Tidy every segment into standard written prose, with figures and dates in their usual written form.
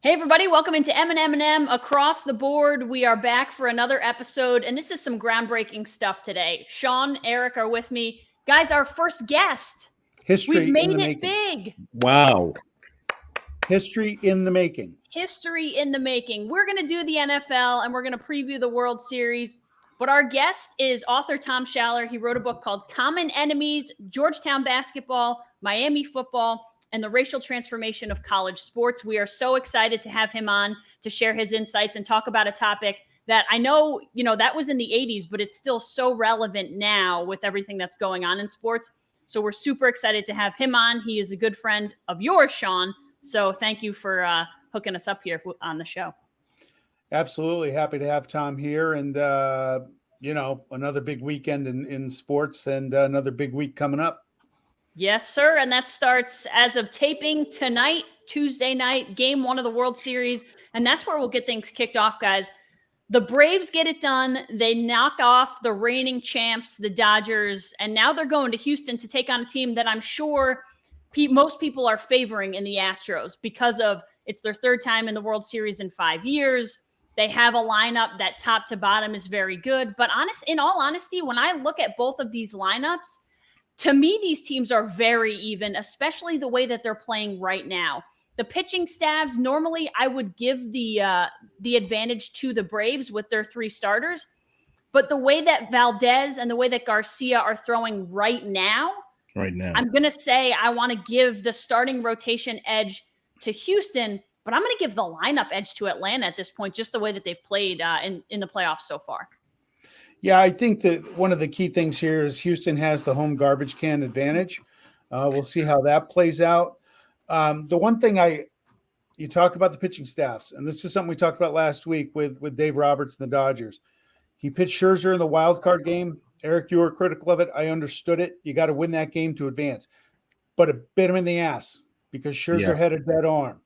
Hey everybody, welcome into M&M&M Across the Board. We are back for another episode, and this is some groundbreaking stuff today. Sean, Eric are with me. Guys, our first guest. We've made it big. Wow. History in the making. History in the making. We're going to do the NFL, and we're going to preview the World Series. But our guest is author Tom Schaller. He wrote a book called Common Enemies, Georgetown Basketball, Miami Football, and the racial transformation of college sports. We are so excited to have him on to share his insights and talk about a topic that I know, that was in the 80s, but it's still so relevant now with everything that's going on in sports. So we're super excited to have him on. He is a good friend of yours, Sean. So thank you for hooking us up here on the show. Absolutely. Happy to have Tom here. And, another big weekend in sports and another big week coming up. Yes, sir. And that starts as of taping tonight, Tuesday night, game 1 of the World Series. And that's where we'll get things kicked off, guys. The Braves get it done. They knock off the reigning champs, the Dodgers. And now they're going to Houston to take on a team that I'm sure most people are favoring in the Astros because of it's their third time in the World Series in 5 years. They have a lineup that top to bottom is very good. But in all honesty, when I look at both of these lineups, to me, these teams are very even, especially the way that they're playing right now. The pitching staffs, normally I would give the advantage to the Braves with their 3 starters. But the way that Valdez and the way that Garcia are throwing right now, I'm going to say I want to give the starting rotation edge to Houston, but I'm going to give the lineup edge to Atlanta at this point, just the way that they've played in the playoffs so far. Yeah, I think that one of the key things here is Houston has the home garbage can advantage. We'll see how that plays out. The one thing you talk about the pitching staffs, and this is something we talked about last week with Dave Roberts and the Dodgers. He pitched Scherzer in the wild card game. Eric, you were critical of it. I understood it. You got to win that game to advance. But it bit him in the ass because Scherzer had a dead arm.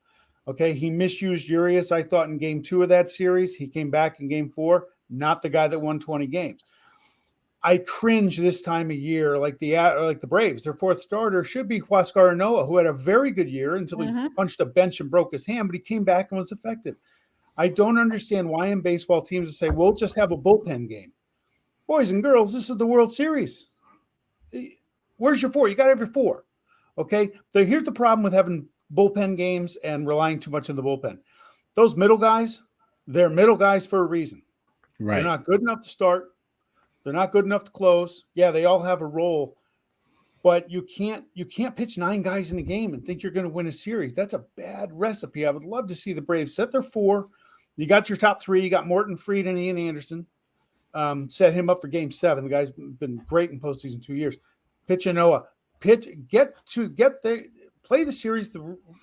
Okay, he misused Urias, I thought, in game 2 of that series. He came back in game 4. Not the guy that won 20 games. I cringe this time of year, like the Braves. Their 4th starter should be Huascar Ynoa, who had a very good year until he punched a bench and broke his hand, but he came back and was effective. I don't understand why in baseball teams say, we'll just have a bullpen game. Boys and girls, this is the World Series. Where's your 4? You got to have your 4. Okay? So here's the problem with having bullpen games and relying too much on the bullpen. Those middle guys, they're middle guys for a reason. Right. They're not good enough to start. They're not good enough to close. Yeah, they all have a role, but you can't pitch 9 guys in a game and think you're going to win a series. That's a bad recipe. I would love to see the Braves set their 4. You got your top 3. You got Morton, Fried, and Ian Anderson. Set him up for game 7. The guy's been great in postseason 2 years. Pitch Ynoa. Play the series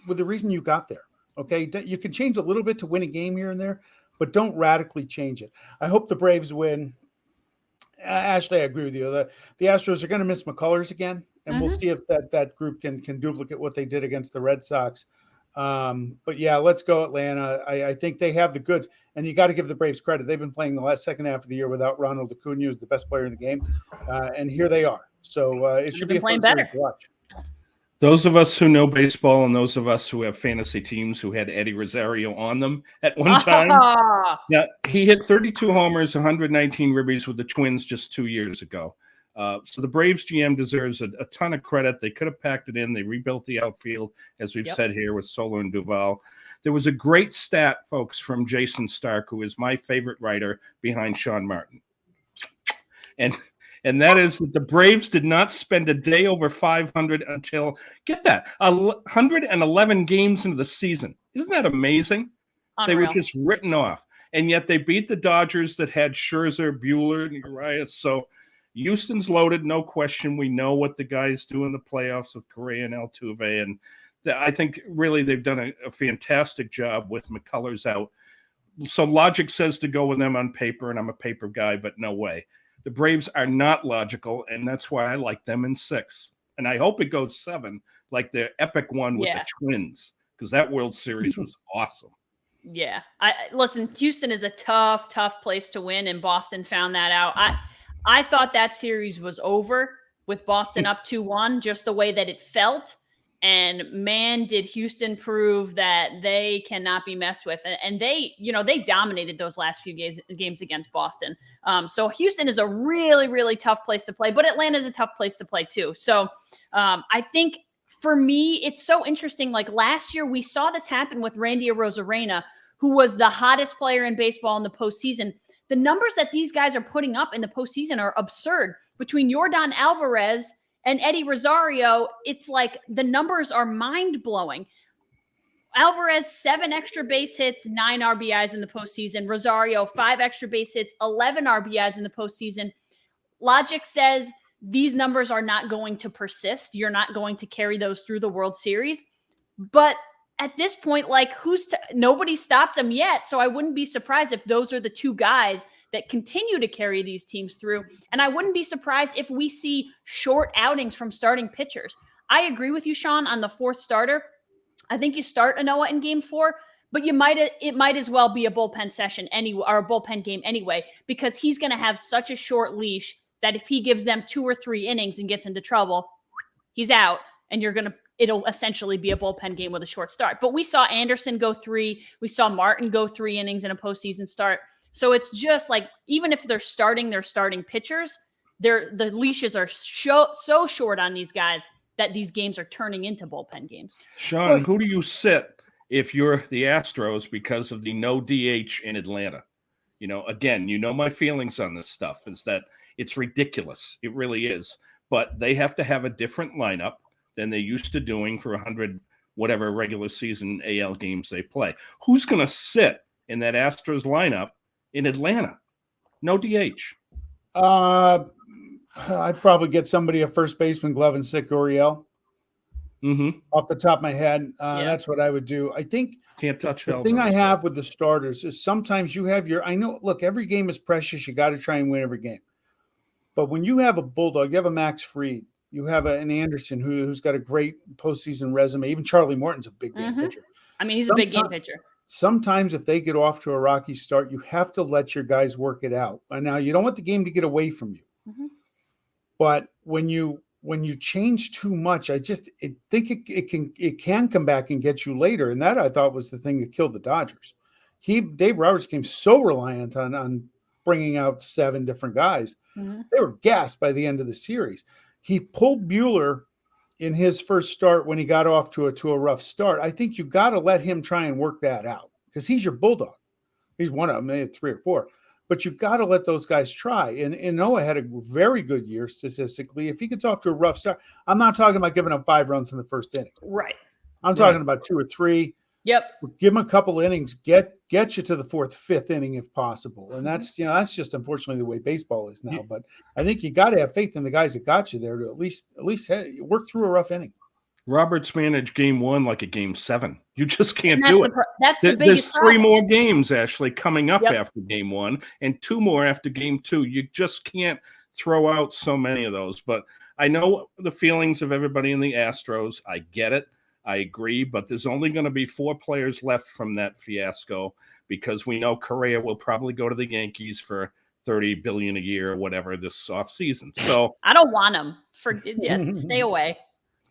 with the reason you got there. Okay, you can change a little bit to win a game here and there, but don't radically change it. I hope the Braves win. Ashely, I agree with you. The Astros are going to miss McCullers again, and we'll see if that group can duplicate what they did against the Red Sox. But yeah, let's go Atlanta. I think they have the goods, and you got to give the Braves credit. They've been playing the second half of the year without Ronald Acuna, who's the best player in the game, and here they are. So it should be a fun series to watch. Those of us who know baseball and those of us who have fantasy teams who had Eddie Rosario on them at one time. Yeah, he hit 32 homers, 119 ribbies with the Twins just 2 years ago. So the Braves GM deserves a ton of credit. They could have packed it in. They rebuilt the outfield, as we've said here with Soler and Duvall. There was a great stat, folks, from Jason Stark, who is my favorite writer behind Sean Martin. And that is that the Braves did not spend a day over 500 until, get that, 111 games into the season. Isn't that amazing? Unreal. They were just written off. And yet they beat the Dodgers that had Scherzer, Buehler, and Urias. So Houston's loaded, no question. We know what the guys do in the playoffs with Correa and Altuve. And I think really they've done a fantastic job with McCullers out. So logic says to go with them on paper, and I'm a paper guy, but no way. The Braves are not logical, and that's why I like them in 6. And I hope it goes 7, like the epic one with the Twins, because that World Series was awesome. Yeah. Listen, Houston is a tough place to win, and Boston found that out. I thought that series was over with Boston up 2-1, just the way that it felt. And man, did Houston prove that they cannot be messed with. And they, they dominated those last few games against Boston. So Houston is a really, really tough place to play, but Atlanta is a tough place to play too. So I think for me, it's so interesting. Like last year, we saw this happen with Randy Arozarena, who was the hottest player in baseball in the postseason. The numbers that these guys are putting up in the postseason are absurd. Between Yordan Alvarez and Eddie Rosario, it's like the numbers are mind-blowing. Alvarez, 7 extra base hits, 9 RBIs in the postseason. Rosario, 5 extra base hits, 11 RBIs in the postseason. Logic says these numbers are not going to persist. You're not going to carry those through the World Series. But at this point, like nobody stopped them yet. So I wouldn't be surprised if those are the two guys that continue to carry these teams through. And I wouldn't be surprised if we see short outings from starting pitchers. I agree with you, Sean, on the 4th starter. I think you start Anoa in game 4, but it might as well be a bullpen session or a bullpen game anyway, because he's going to have such a short leash that if he gives them 2 or 3 innings and gets into trouble, he's out, and it'll essentially be a bullpen game with a short start. But we saw Anderson go 3. We saw Martin go 3 innings in a postseason start. So it's just like, even if they're starting pitchers, the leashes are so short on these guys that these games are turning into bullpen games. Sean, who do you sit if you're the Astros because of the no DH in Atlanta? Again, my feelings on this stuff is that it's ridiculous. It really is. But they have to have a different lineup than they used to doing for 100 whatever regular season AL games they play. Who's going to sit in that Astros lineup in Atlanta? No DH. I'd probably get somebody a first baseman glove and sit Gurriel. Off the top of my head, that's what I would do. I think can't touch the thing I have with the starters is sometimes you have look, every game is precious. You got to try and win every game. But when you have a Bulldog, you have a Max Fried, you have an Anderson who's got a great postseason resume. Even Charlie Morton's a big game pitcher. I mean, he's a big game pitcher. Sometimes if they get off to a rocky start, you have to let your guys work it out. And now you don't want the game to get away from you. But when you change too much, I think it can come back and get you later. And that I thought was the thing that killed the Dodgers. Dave Roberts became so reliant on bringing out 7 different guys. They were gassed by the end of the series. He pulled Buehler in his first start when he got off to a rough start. I think you got to let him try and work that out because he's your Bulldog. He's one of them. They had 3 or 4. But you've got to let those guys try. And Noah had a very good year statistically. If he gets off to a rough start, I'm not talking about giving up 5 runs in the first inning. Right. I'm talking about 2 or 3. Yep. Give him a couple innings, get you to the 4th, 5th inning if possible. And that's just unfortunately the way baseball is now. But I think you got to have faith in the guys that got you there to at least work through a rough inning. Roberts managed game 1 like a game 7. You just can't do it. That's the biggest There's 3 more games, Ashley, coming up after game 1 and 2 more after game 2. You just can't throw out so many of those. But I know the feelings of everybody in the Astros. I get it. I agree. But there's only going to be 4 players left from that fiasco because we know Correa will probably go to the Yankees for $30 billion a year or whatever this offseason. So I don't want him. Stay away.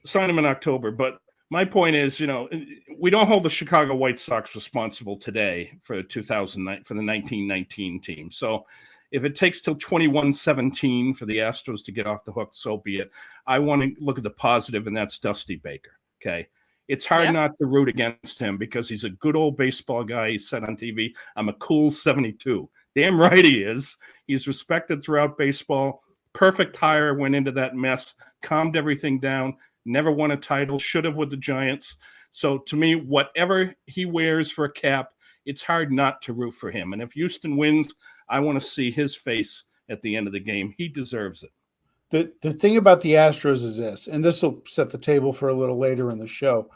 Sign him in October. But my point is, we don't hold the Chicago White Sox responsible today for 2009 for the 1919 team. So if it takes till 21-17 for the Astros to get off the hook, so be it. I want to look at the positive, and that's Dusty Baker. Okay. It's hard not to root against him because he's a good old baseball guy. He said on TV, I'm a cool 72. Damn right he is. He's respected throughout baseball. Perfect hire, went into that mess, calmed everything down, never won a title, should have with the Giants. So to me, whatever he wears for a cap, it's hard not to root for him. And if Houston wins, I want to see his face at the end of the game. He deserves it. The thing about the Astros is this, and this will set the table for a little later in the show.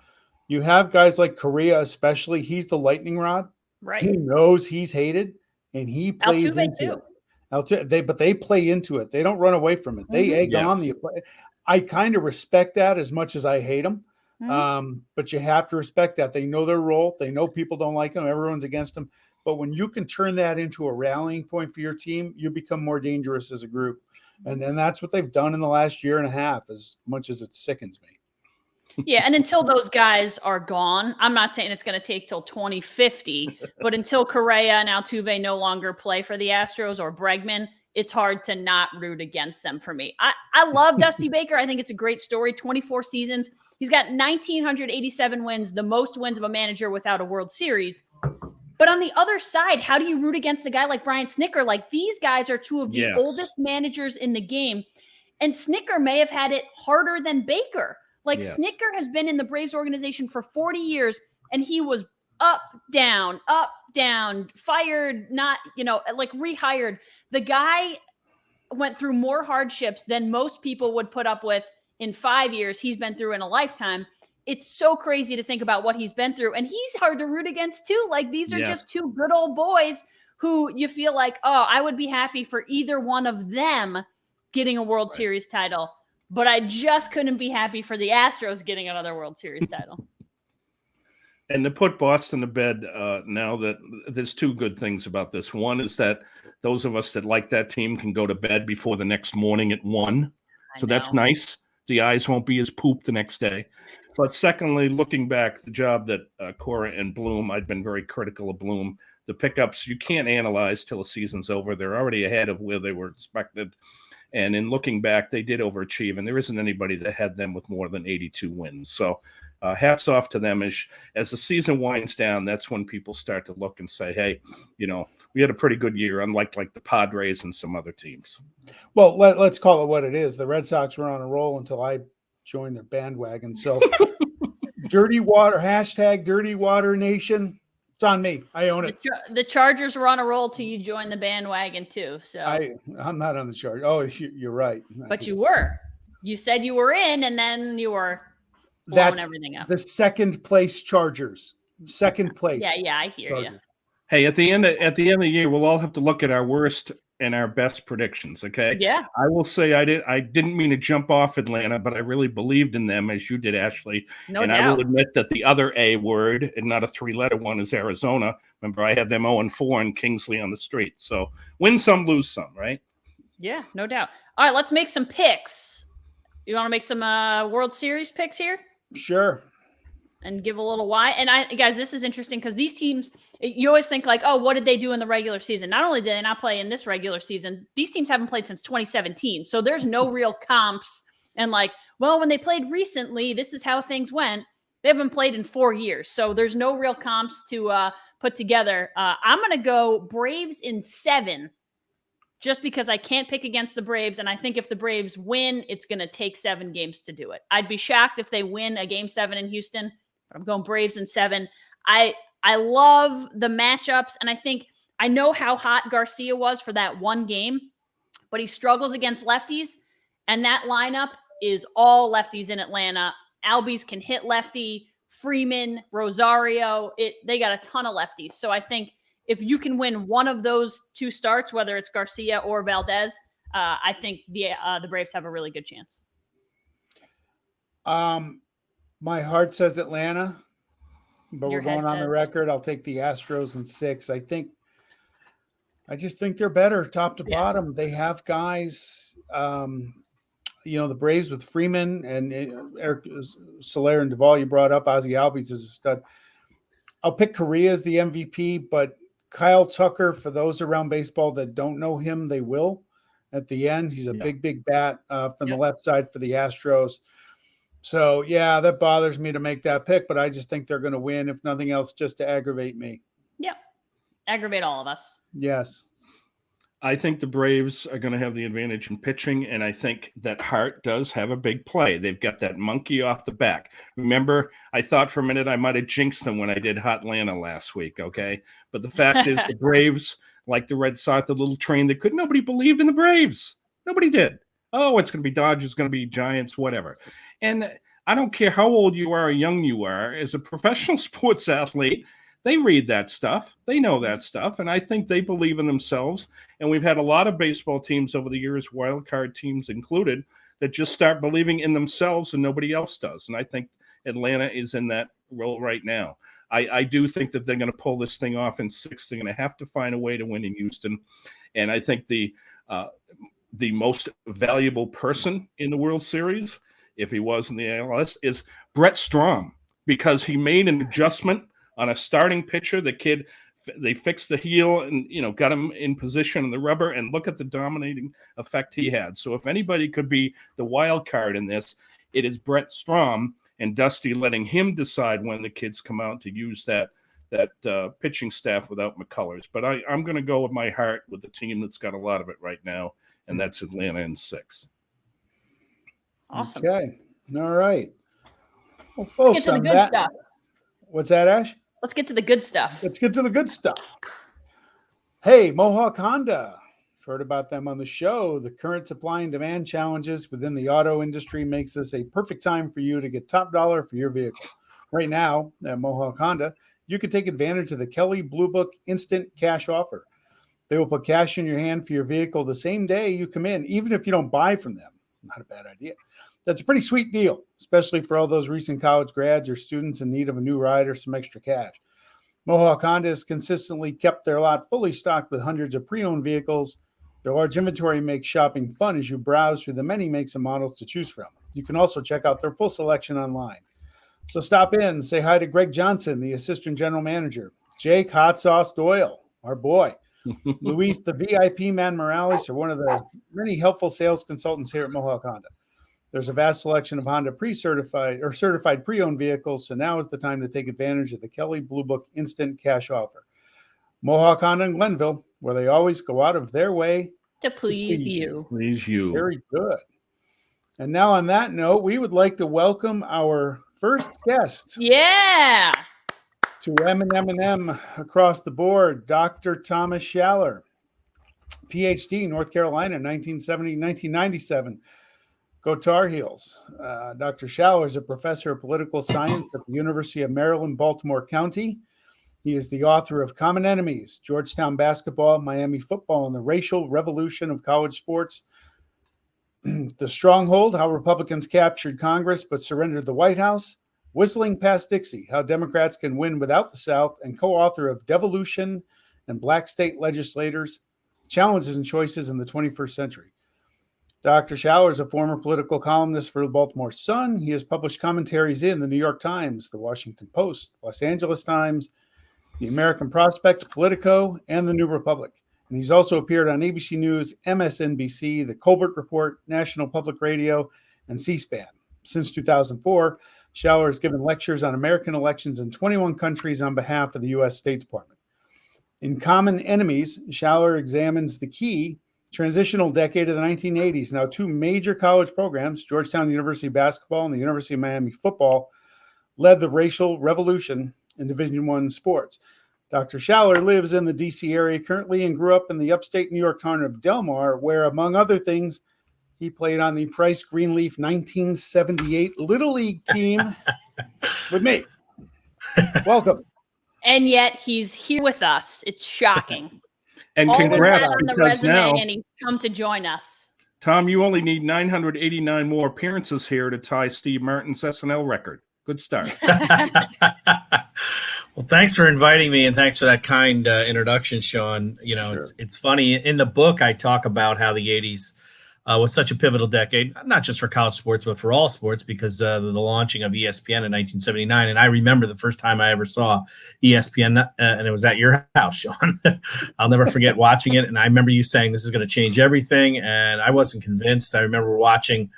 You have guys like Correa, especially. He's the lightning rod. Right. He knows he's hated, and he plays Altuve into too. it. But they play into it. They don't run away from it. They egg on the. I kind of respect that as much as I hate them. But you have to respect that. They know their role. They know people don't like them. Everyone's against them. But when you can turn that into a rallying point for your team, you become more dangerous as a group. And that's what they've done in the last year and a half, as much as it sickens me. Yeah, and until those guys are gone, I'm not saying it's going to take till 2050, but until Correa and Altuve no longer play for the Astros or Bregman, it's hard to not root against them for me. I love Dusty Baker. I think it's a great story. 24 seasons. He's got 1,987 wins, the most wins of a manager without a World Series. But on the other side, how do you root against a guy like Brian Snitker? Like, these guys are two of the oldest managers in the game. And Snitker may have had it harder than Baker. Like, Snitker has been in the Braves organization for 40 years, and he was up, down, fired, not, like rehired. The guy went through more hardships than most people would put up with in 5 years he's been through in a lifetime. It's so crazy to think about what he's been through. And he's hard to root against too. Like, these are just two good old boys who you feel like, oh, I would be happy for either one of them getting a World Series title. But I just couldn't be happy for the Astros getting another World Series title. And to put Boston to bed now, that there's two good things about this. One is that those of us that like that team can go to bed before the next morning at 1. So that's nice. The eyes won't be as pooped the next day. But secondly, looking back, the job that Cora and Bloom, I've been very critical of Bloom. The pickups, you can't analyze till the season's over. They're already ahead of where they were expected. And in looking back, they did overachieve, and there isn't anybody that had them with more than 82 wins. So hats off to them. As the season winds down, that's when people start to look and say, hey, we had a pretty good year, unlike like the Padres and some other teams. Well, let's call it what it is. The Red Sox were on a roll until I joined their bandwagon. So Dirty Water, hashtag Dirty Water Nation. It's on me. I own it. The Chargers were on a roll till you joined the bandwagon too. So I'm not on the Chargers. Oh, you're right. But you were. You said you were in, and then you were blowing everything up. The second place Chargers. Second place. Yeah, I hear you. Hey, at the end of the year, we'll all have to look at our worst and our best predictions. Okay. Yeah. I will say I didn't mean to jump off Atlanta, but I really believed in them, as you did, Ashley. No doubt. I will admit that the other A word, and not a 3-letter one, is Arizona. Remember, I had them 0-4 and Kingsley on the street. So win some, lose some, right? Yeah, no doubt. All right, let's make some picks. You want to make some World Series picks here? Sure. And give a little why. And guys, this is interesting because these teams, you always think like, oh, what did they do in the regular season? Not only did they not play in this regular season, these teams haven't played since 2017. So there's no real comps. And like, well, when they played recently, this is how things went. They haven't played in 4 years. So there's no real comps to put together. I'm going to go Braves in 7, just because I can't pick against the Braves. And I think if the Braves win, it's going to take 7 games to do it. I'd be shocked if they win a game 7 in Houston. I'm going Braves in 7. I love the matchups, and I know how hot Garcia was for that one game, but he struggles against lefties, and that lineup is all lefties in Atlanta. Albies can hit lefty, Freeman, Rosario. They got a ton of lefties. So I think if you can win one of those 2 starts, whether it's Garcia or Valdez, I think the Braves have a really good chance. My heart says Atlanta, but Your we're going on the record. I'll take the Astros in 6. I just think they're better top to bottom. They have guys, the Braves with Freeman and Eric Schaller and Duvall you brought up. Ozzie Albies is a stud. I'll pick Correa as the MVP, but Kyle Tucker, for those around baseball that don't know him, they will at the end. He's a big bat from the left side for the Astros. So, yeah, that bothers me to make that pick, but I just think they're going to win, if nothing else, just to aggravate me. Yep. Aggravate all of us. Yes. I think the Braves are going to have the advantage in pitching, and I think that Hart does have a big play. They've got that monkey off the back. Remember, I thought for a minute I might have jinxed them when I did Hotlanta last week, okay? But the fact is the Braves, like the Red Sox, the little train that nobody believed in the Braves. Nobody did. Oh, it's going to be Dodgers, it's going to be Giants, whatever. And I don't care how old you are or young you are, as a professional sports athlete, they read that stuff. They know that stuff. And I think they believe in themselves. And we've had a lot of baseball teams over the years, wild card teams included, that just start believing in themselves and nobody else does. And I think Atlanta is in that role right now. I do think that they're going to pull this thing off in 6. They're going to have to find a way to win in Houston. And I think the most valuable person in the World Series if he was in the ALS, is Brett Strom, because he made an adjustment on a starting pitcher. The kid, they fixed the heel and, got him in position in the rubber, and look at the dominating effect he had. So if anybody could be the wild card in this, it is Brett Strom, and Dusty letting him decide when the kids come out to use that pitching staff without McCullers. But I'm going to go with my heart with the team that's got a lot of it right now, and that's Atlanta in 6. Awesome. Okay. All right. Well, folks, let's get to the good stuff. What's that, Ash? Let's get to the good stuff. Let's get to the good stuff. Hey, Mohawk Honda. Heard about them on the show. The current supply and demand challenges within the auto industry makes this a perfect time for you to get top dollar for your vehicle. Right now, at Mohawk Honda, you can take advantage of the Kelley Blue Book Instant Cash Offer. They will put cash in your hand for your vehicle the same day you come in, even if you don't buy from them. Not a bad idea. That's a pretty sweet deal, especially for all those recent college grads or students in need of a new ride or some extra cash. Mohawk Honda has consistently kept their lot fully stocked with hundreds of pre-owned vehicles. Their large inventory makes shopping fun as you browse through the many makes and models to choose from. You can also check out their full selection online. So stop in and say hi to Greg Johnson, the assistant general manager, Jake Hot Sauce Doyle, our boy, Luis, the VIP man Morales, are one of the many helpful sales consultants here at Mohawk Honda. There's a vast selection of Honda pre-certified or certified pre-owned vehicles, so now is the time to take advantage of the Kelley Blue Book Instant Cash Offer. Mohawk Honda in Glenville, where they always go out of their way to please you. Please you. Very good. And now on that note, we would like to welcome our first guest. Yeah. To M&M&M Across the Board, Dr. Thomas Schaller, PhD, North Carolina, 1997. Go Tar Heels. Dr. Schaller is a professor of political science at the University of Maryland, Baltimore County. He is the author of Common Enemies, Georgetown Basketball, Miami Football, and the Racial Revolution of College Sports. The Stronghold, How Republicans Captured Congress but Surrendered the White House. Whistling Past Dixie, How Democrats Can Win Without the South, and co-author of Devolution and Black State Legislators, Challenges and Choices in the 21st Century. Dr. Schaller is a former political columnist for the Baltimore Sun. He has published commentaries in the New York Times, the Washington Post, Los Angeles Times, the American Prospect, Politico, and the New Republic. And he's also appeared on ABC News, MSNBC, the Colbert Report, National Public Radio, and C-SPAN. Since 2004, Schaller has given lectures on American elections in 21 countries on behalf of the U.S. State Department. In Common Enemies, Schaller examines the key transitional decade of the 1980s. Now, 2 major college programs, Georgetown University basketball and the University of Miami football, led the racial revolution in Division I sports. Dr. Schaller lives in the D.C. area currently and grew up in the upstate New York town of Del Mar, where, among other things, he played on the Price Greenleaf 1978 Little League team with me. Welcome. And yet he's here with us. It's shocking. And all congrats, on the because resume, now, and he's come to join us. Tom, you only need 989 more appearances here to tie Steve Martin's SNL record. Good start. Well, thanks for inviting me, and thanks for that kind introduction, Sean. You know, Sure. It's funny. In the book, I talk about how the 80s was such a pivotal decade, not just for college sports, but for all sports, because the launching of ESPN in 1979. And I remember the first time I ever saw ESPN, and it was at your house, Sean. I'll never forget watching it. And I remember you saying this is going to change everything. And I wasn't convinced. I remember watching,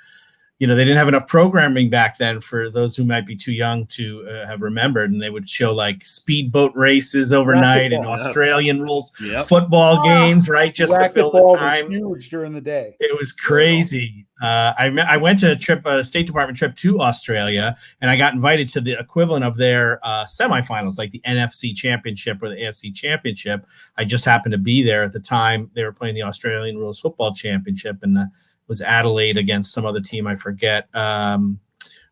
they didn't have enough programming back then for those who might be too young to have remembered. And they would show like speedboat races overnight and Australian rules, football games, right? Just to fill the time. Was huge during the day. It was crazy. I went to a State Department trip to Australia, and I got invited to the equivalent of their semifinals, like the NFC Championship or the AFC Championship. I just happened to be there at the time. They were playing the Australian Rules Football Championship, and was Adelaide against some other team, I forget,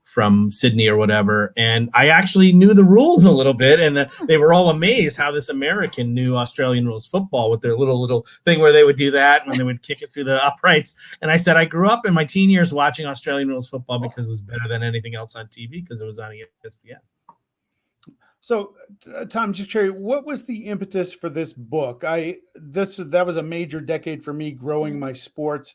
from Sydney or whatever. And I actually knew the rules a little bit, and they were all amazed how this American knew Australian rules football with their little thing where they would do that when they would kick it through the uprights. And I said, I grew up in my teen years watching Australian rules football because it was better than anything else on TV because it was on ESPN. So, Tom, just curious, what was the impetus for this book? That was a major decade for me growing my sports.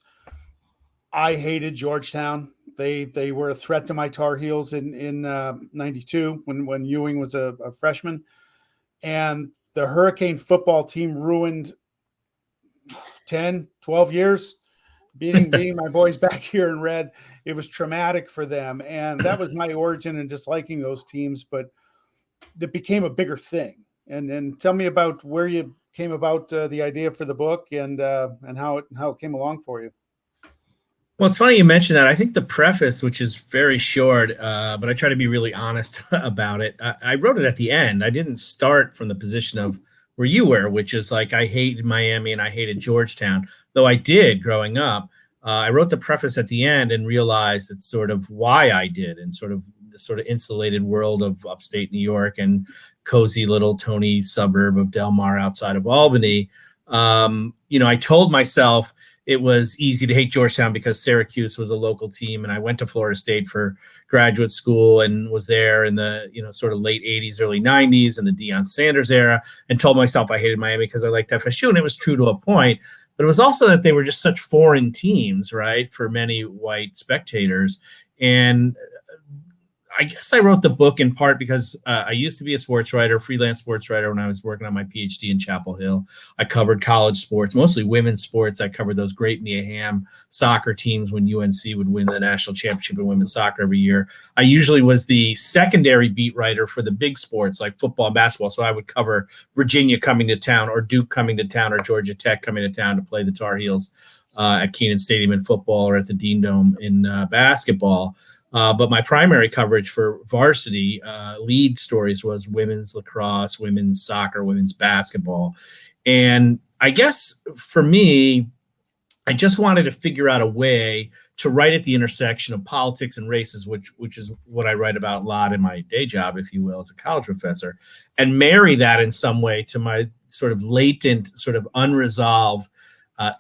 I hated Georgetown. They were a threat to my Tar Heels in '92 when Ewing was a freshman, and the Hurricane football team ruined 10, 12 years. Beating my boys back here in red, it was traumatic for them, and that was my origin in disliking those teams. But it became a bigger thing. And tell me about where you came about the idea for the book and how it came along for you. Well, it's funny you mentioned that. I think the preface, which is very short, but I try to be really honest about it. I wrote it at the end. I didn't start from the position of where you were, which is like I hated Miami and I hated Georgetown, though I did growing up. I wrote the preface at the end and realized it's sort of why I did, and sort of the sort of insulated world of upstate New York and cozy little Tony suburb of Del Mar outside of Albany. I told myself it was easy to hate Georgetown because Syracuse was a local team, and I went to Florida State for graduate school and was there in the sort of late 80s, early 90s, and the Deion Sanders era, and told myself I hated Miami because I liked FSU, and it was true to a point. But it was also that they were just such foreign teams, right, for many white spectators. And I guess I wrote the book in part because I used to be a sports writer, freelance sports writer, when I was working on my PhD in Chapel Hill. I covered college sports, mostly women's sports. I covered those great Mia Hamm soccer teams when UNC would win the national championship in women's soccer every year. I usually was the secondary beat writer for the big sports like football and basketball. So I would cover Virginia coming to town, or Duke coming to town, or Georgia Tech coming to town to play the Tar Heels at Kenan Stadium in football, or at the Dean Dome in basketball. But my primary coverage for varsity lead stories was women's lacrosse, women's soccer, women's basketball. And I guess for me, I just wanted to figure out a way to write at the intersection of politics and races, which is what I write about a lot in my day job, if you will, as a college professor, and marry that in some way to my sort of latent, sort of unresolved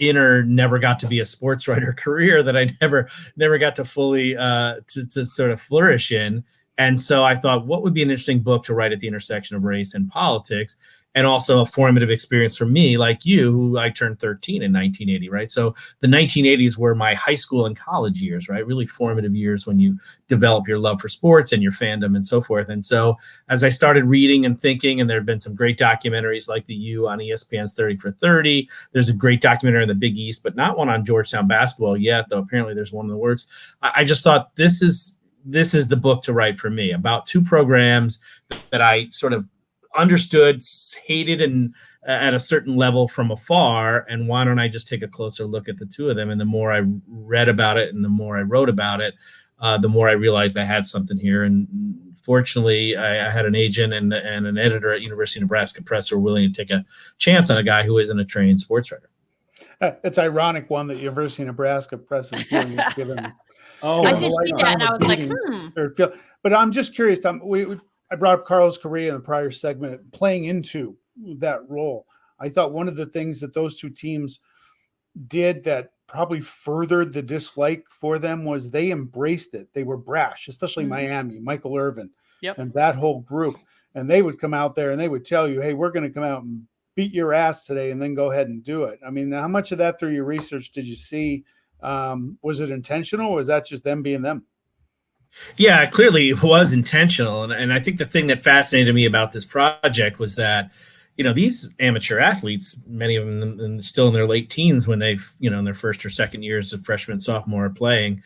inner never got to be a sports writer career that I never got to fully to sort of flourish in. And so I thought, what would be an interesting book to write at the intersection of race and politics, and also a formative experience for me, like you, who I turned 13 in 1980, right? So the 1980s were my high school and college years, right? Really formative years when you develop your love for sports and your fandom and so forth. And so as I started reading and thinking, and there have been some great documentaries like The U on ESPN's 30 for 30. There's a great documentary on the Big East, but not one on Georgetown basketball yet, though apparently there's one in the works. I just thought this is the book to write for me, about two programs that I sort of understood, hated, and at a certain level from afar. And why don't I just take a closer look at the two of them? And the more I read about it and the more I wrote about it, the more I realized I had something here. And fortunately, I had an agent and an editor at University of Nebraska Press who were willing to take a chance on a guy who isn't a trained sports writer. It's ironic one that University of Nebraska Press is doing. I did see that, and I was like, But I'm just curious, Tom. I brought up Carlos Correa in the prior segment, playing into that role. I thought one of the things that those two teams did that probably furthered the dislike for them was they embraced it. They were brash, especially Miami, Michael Irvin, and that whole group. And they would come out there and they would tell you, hey, we're going to come out and beat your ass today, and then go ahead and do it. I mean, how much of that through your research did you see? Was it intentional, or was that just them being them? Yeah, clearly it was intentional. And I think the thing that fascinated me about this project was that, these amateur athletes, many of them still in their late teens when they've, in their first or second years of freshman, sophomore playing,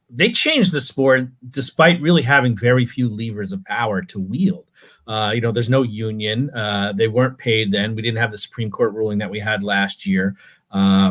they changed the sport despite really having very few levers of power to wield. There's no union. They weren't paid then. We didn't have the Supreme Court ruling that we had last year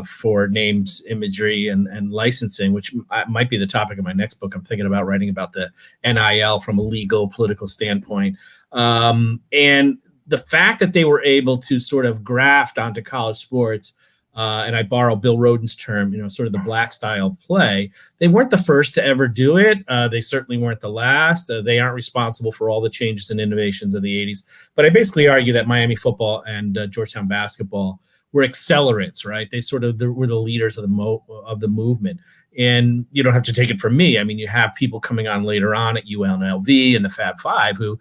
for names, imagery, and licensing, which might be the topic of my next book. I'm thinking about writing about the NIL from a legal, political standpoint. And the fact that they were able to sort of graft onto college sports, and I borrow Bill Rhoden's term, sort of the black style play. They weren't the first to ever do it. They certainly weren't the last. They aren't responsible for all the changes and innovations of the 80s. But I basically argue that Miami football and Georgetown basketball were accelerants, right? They sort of were the leaders of the movement. And you don't have to take it from me. I mean, you have people coming on later on at UNLV and the Fab Five who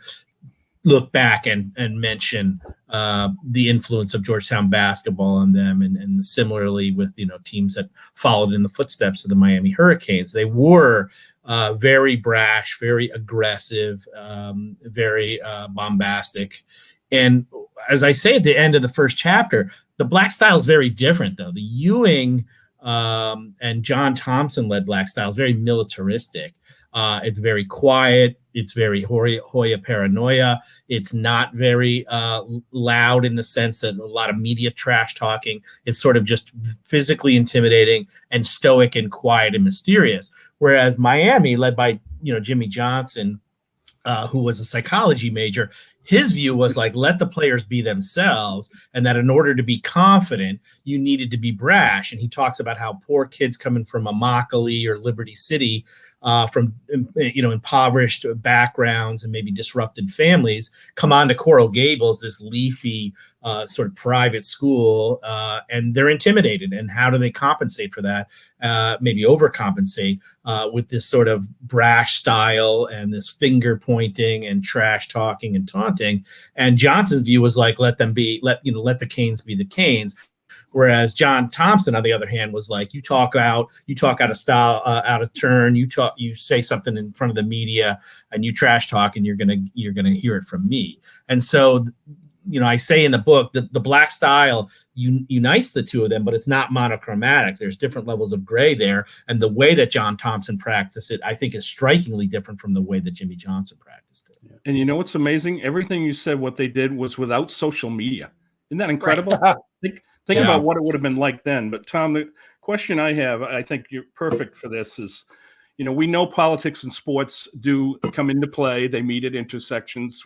look back and mention the influence of Georgetown basketball on them, and similarly with teams that followed in the footsteps of the Miami Hurricanes. They were very brash, very aggressive, very bombastic. And as I say at the end of the first chapter, the black style is very different, though. The Ewing and John Thompson led black style is very militaristic. It's very quiet. It's very Hoya paranoia. It's not very loud in the sense that a lot of media trash talking. It's sort of just physically intimidating and stoic and quiet and mysterious. Whereas Miami, led by Jimmy Johnson, who was a psychology major, his view was like, let the players be themselves, and that in order to be confident, you needed to be brash. And he talks about how poor kids coming from Immokalee or Liberty City, from impoverished backgrounds and maybe disrupted families, come on to Coral Gables, this leafy sort of private school, and they're intimidated. And how do they compensate for that? Maybe overcompensate with this sort of brash style and this finger pointing and trash talking and taunting. And Johnson's view was like, let the Canes be the Canes. Whereas John Thompson, on the other hand, was like, you talk out of style, out of turn. You say something in front of the media, and you trash talk, and you're gonna hear it from me. And so, I say in the book that the black style unites the two of them, but it's not monochromatic. There's different levels of gray there, and the way that John Thompson practiced it, I think, is strikingly different from the way that Jimmy Johnson practiced it. And you know what's amazing? Everything you said, what they did was without social media. Isn't that incredible? Right. Think about what it would have been like then. But Tom, the question I have, I think you're perfect for this, is, we know politics and sports do come into play. They meet at intersections,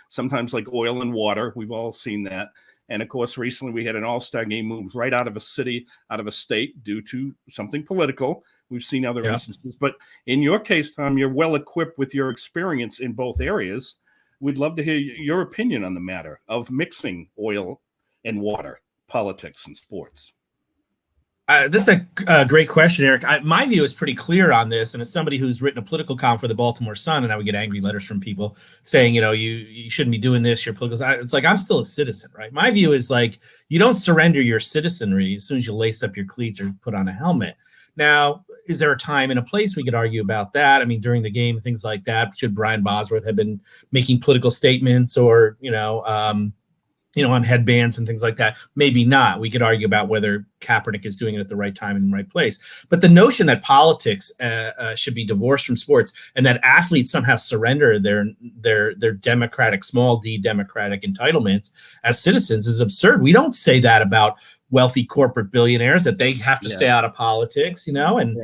sometimes like oil and water. We've all seen that. And of course, recently we had an all-star game moved right out of a city, out of a state, due to something political. We've seen other instances. But in your case, Tom, you're well equipped with your experience in both areas. We'd love to hear your opinion on the matter of mixing oil and water, politics and sports. This is a great question, Eric. My view is pretty clear on this, and as somebody who's written a political column for the Baltimore Sun, and I would get angry letters from people saying, you shouldn't be doing this, you're political. It's like, I'm still a citizen, right? My view is like, you don't surrender your citizenry as soon as you lace up your cleats or put on a helmet. Now, is there a time and a place? We could argue about that. I mean, during the game, things like that. Should Brian Bosworth have been making political statements or, on headbands and things like that? Maybe not. We could argue about whether Kaepernick is doing it at the right time and in the right place. But the notion that politics should be divorced from sports, and that athletes somehow surrender their democratic, small d democratic entitlements as citizens is absurd. We don't say that about wealthy corporate billionaires, that they have to stay out of politics, and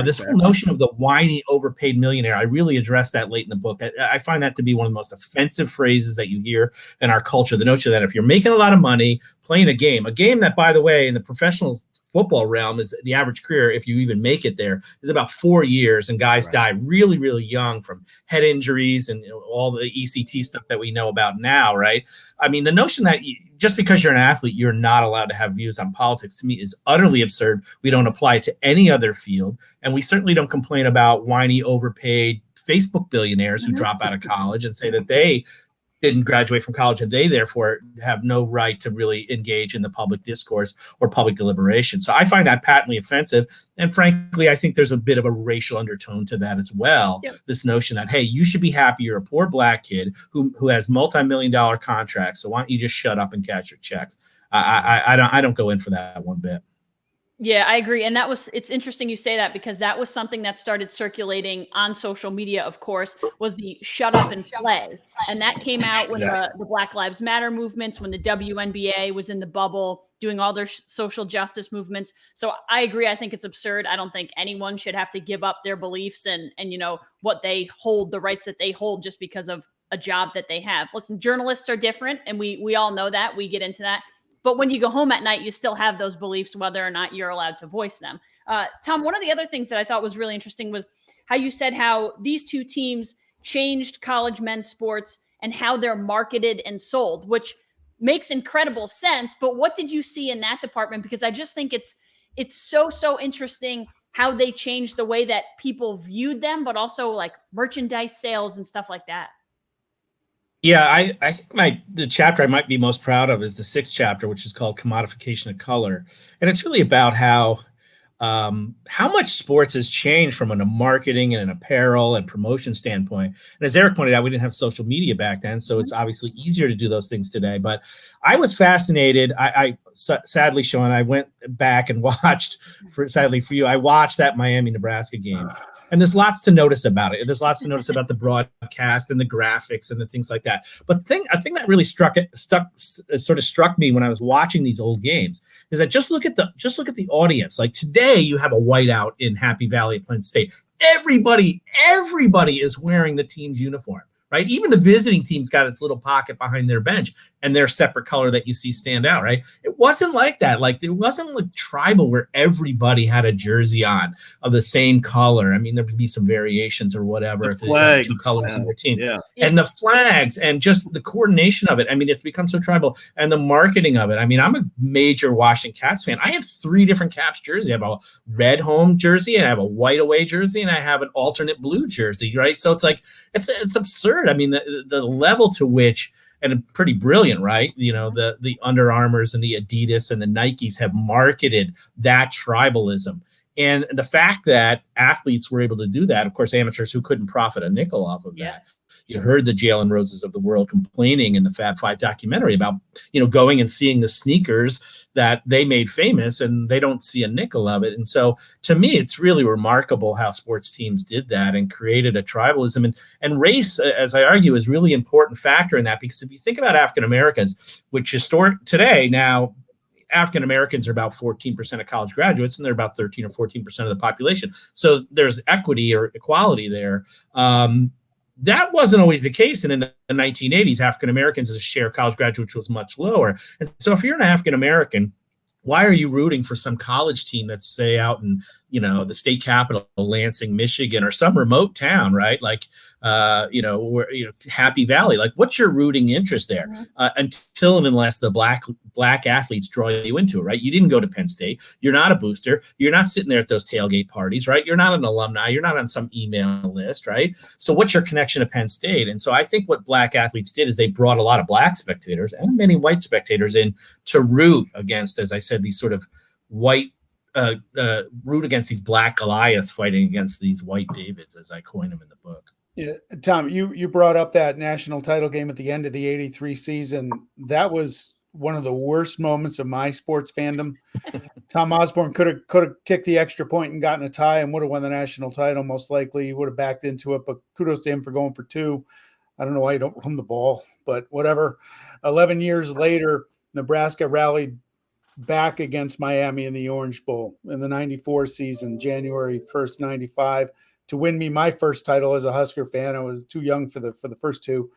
this whole notion of the whiny, overpaid millionaire, I really address that late in the book. I find that to be one of the most offensive phrases that you hear in our culture. The notion that if you're making a lot of money playing a game that, by the way, in the professional football realm, is the average career, if you even make it there, is about 4 years, and guys die really, really young from head injuries and all the ECT stuff that we know about now, right? I mean, the notion that just because you're an athlete, you're not allowed to have views on politics, to me, is utterly absurd. We don't apply it to any other field, and we certainly don't complain about whiny, overpaid Facebook billionaires who drop out of college and say that they didn't graduate from college and they therefore have no right to really engage in the public discourse or public deliberation. So I find that patently offensive. And frankly, I think there's a bit of a racial undertone to that as well. Yep. This notion that, hey, you should be happy you're a poor black kid who has multi-million-dollar contracts. So why don't you just shut up and catch your checks? I don't go in for that one bit. Yeah, I agree. And it's interesting you say that, because that was something that started circulating on social media, of course, was the shut up and play. And that came out when the Black Lives Matter movements, when the WNBA was in the bubble doing all their social justice movements. So I agree. I think it's absurd. I don't think anyone should have to give up their beliefs and what they hold, the rights that they hold, just because of a job that they have. Listen, journalists are different, and we all know that. We get into that. But when you go home at night, you still have those beliefs, whether or not you're allowed to voice them. Tom, one of the other things that I thought was really interesting was how you said how these two teams changed college men's sports and how they're marketed and sold, which makes incredible sense. But what did you see in that department? Because I just think it's so interesting how they changed the way that people viewed them, but also like merchandise sales and stuff like that. Yeah, I think the chapter I might be most proud of is the 6th chapter, which is called Commodification of Color. And it's really about how much sports has changed from a marketing and an apparel and promotion standpoint. And as Eric pointed out, we didn't have social media back then, so it's obviously easier to do those things today. But I was fascinated. Sadly, Sean, I went back and watched, sadly for you, I watched that Miami-Nebraska game. And there's lots to notice about it. There's lots to notice about the broadcast and the graphics and the things like that. But I think that really struck me when I was watching these old games is that just look at the audience. Like today, you have a whiteout in Happy Valley at Penn State. Everybody is wearing the team's uniform, right? Even the visiting team's got its little pocket behind their bench and their separate color that you see stand out, right? It wasn't like that. Like it wasn't like tribal where everybody had a jersey on of the same color. I mean, there could be some variations or whatever if they had 2 colors in their team. Yeah. And the flags and just the coordination of it. I mean, it's become so tribal and the marketing of it. I mean, I'm a major Washington Caps fan. I have 3 different Caps jerseys. I have a red home jersey and I have a white away jersey and I have an alternate blue jersey, right? So it's like, it's absurd. I mean, the level to which, and pretty brilliant, right? You know, the Under Armours and the Adidas and the Nikes have marketed that tribalism. And the fact that athletes were able to do that, of course, amateurs who couldn't profit a nickel off of that. You heard the Jalen Roses of the world complaining in the Fab Five documentary about, going and seeing the sneakers that they made famous and they don't see a nickel of it. And so to me, it's really remarkable how sports teams did that and created a tribalism. And race, as I argue, is really important factor in that, because if you think about African Americans, which today now, African Americans are about 14% of college graduates, and they're about 13 or 14% of the population. So there's equity or equality there. That wasn't always the case. And in the 1980s, African Americans as a share of college graduates was much lower. And so if you're an African American, why are you rooting for some college team that's, say, out in, the state capital, Lansing, Michigan, or some remote town, right? Like, Happy Valley. Like, what's your rooting interest there? Until and unless the black athletes draw you into it, right? You didn't go to Penn State. You're not a booster. You're not sitting there at those tailgate parties, right? You're not an alumni. You're not on some email list, right? So what's your connection to Penn State? And so I think what black athletes did is they brought a lot of black spectators and many white spectators in to root against, as I said, these sort of white root against these black Goliaths fighting against these white Davids, as I coin them in the book. Yeah, Tom, you brought up that national title game at the end of the '83 season. That was one of the worst moments of my sports fandom. Tom Osborne could have kicked the extra point and gotten a tie and would have won the national title. Most likely, he would have backed into it. But kudos to him for going for 2. I don't know why you don't run the ball, but whatever. 11 years later, Nebraska rallied back against Miami in the Orange Bowl in the '94 season, January 1st, '95. To win me my first title as a Husker fan. I was too young for the first 2.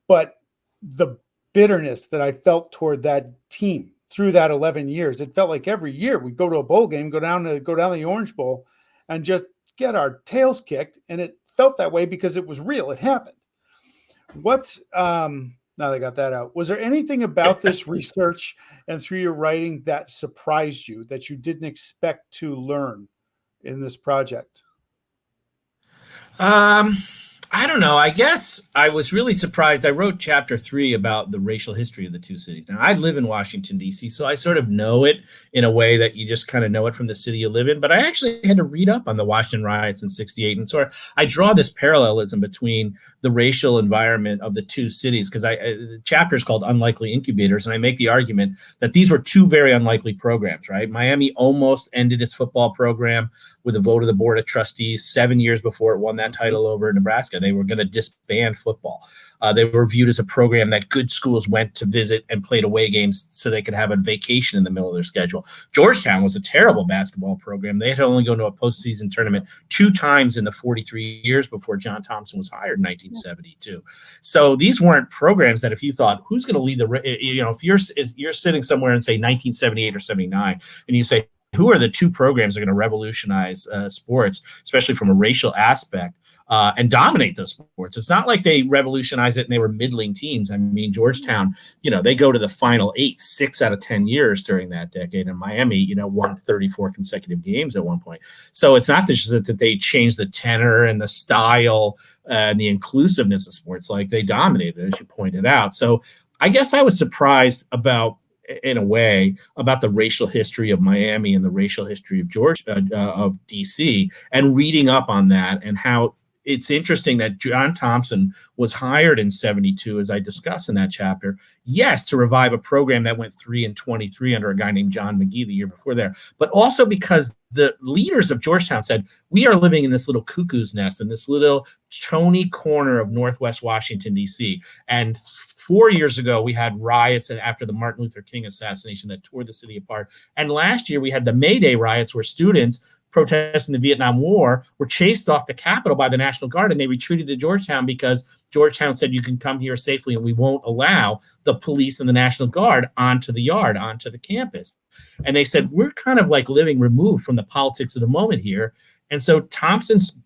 But the bitterness that I felt toward that team through that 11 years, it felt like every year we'd go to a bowl game, go down the Orange Bowl, and just get our tails kicked. And it felt that way because it was real. It happened. Now that I got that out, was there anything about this research and through your writing that surprised you, that you didn't expect to learn in this project? I don't know. I guess I was really surprised. I wrote chapter 3 about the racial history of the 2 cities. Now, I live in Washington, D.C., so I sort of know it in a way that you just kind of know it from the city you live in. But I actually had to read up on the Washington riots in '68. And so I draw this parallelism between the racial environment of the 2 cities, because the chapter is called Unlikely Incubators. And I make the argument that these were 2 very unlikely programs, right? Miami almost ended its football program with a vote of the Board of Trustees 7 years before it won that title over Nebraska. They were going to disband football. They were viewed as a program that good schools went to visit and played away games so they could have a vacation in the middle of their schedule. Georgetown was a terrible basketball program. They had only gone to a postseason tournament 2 times in the 43 years before John Thompson was hired in 1972. So these weren't programs that if you thought, who's going to lead if you're sitting somewhere and say 1978 or 79, and you say, who are the 2 programs that are going to revolutionize sports, especially from a racial aspect? and dominate those sports. It's not like they revolutionized it and they were middling teams. I mean, Georgetown, they go to the Final Eight 6 out of 10 years during that decade, and Miami, won 34 consecutive games at one point. So it's not just that they changed the tenor and the style and the inclusiveness of sports. Like, they dominated, as you pointed out. So I guess I was surprised in a way, about the racial history of Miami and the racial history of of DC, and reading up on that, and how it's interesting that John Thompson was hired in 72, as I discuss in that chapter, yes, to revive a program that went 3-23 under a guy named John McGee the year before there, but also because the leaders of Georgetown said, we are living in this little cuckoo's nest in this little Tony corner of Northwest Washington, D.C. And 4 years ago, we had riots after the Martin Luther King assassination that tore the city apart. And last year, we had the May Day riots where students protesting the Vietnam War were chased off the Capitol by the National Guard, and they retreated to Georgetown because Georgetown said, you can come here safely and we won't allow the police and the National Guard onto the yard, onto the campus. And they said, we're kind of like living removed from the politics of the moment here. And so Thompson's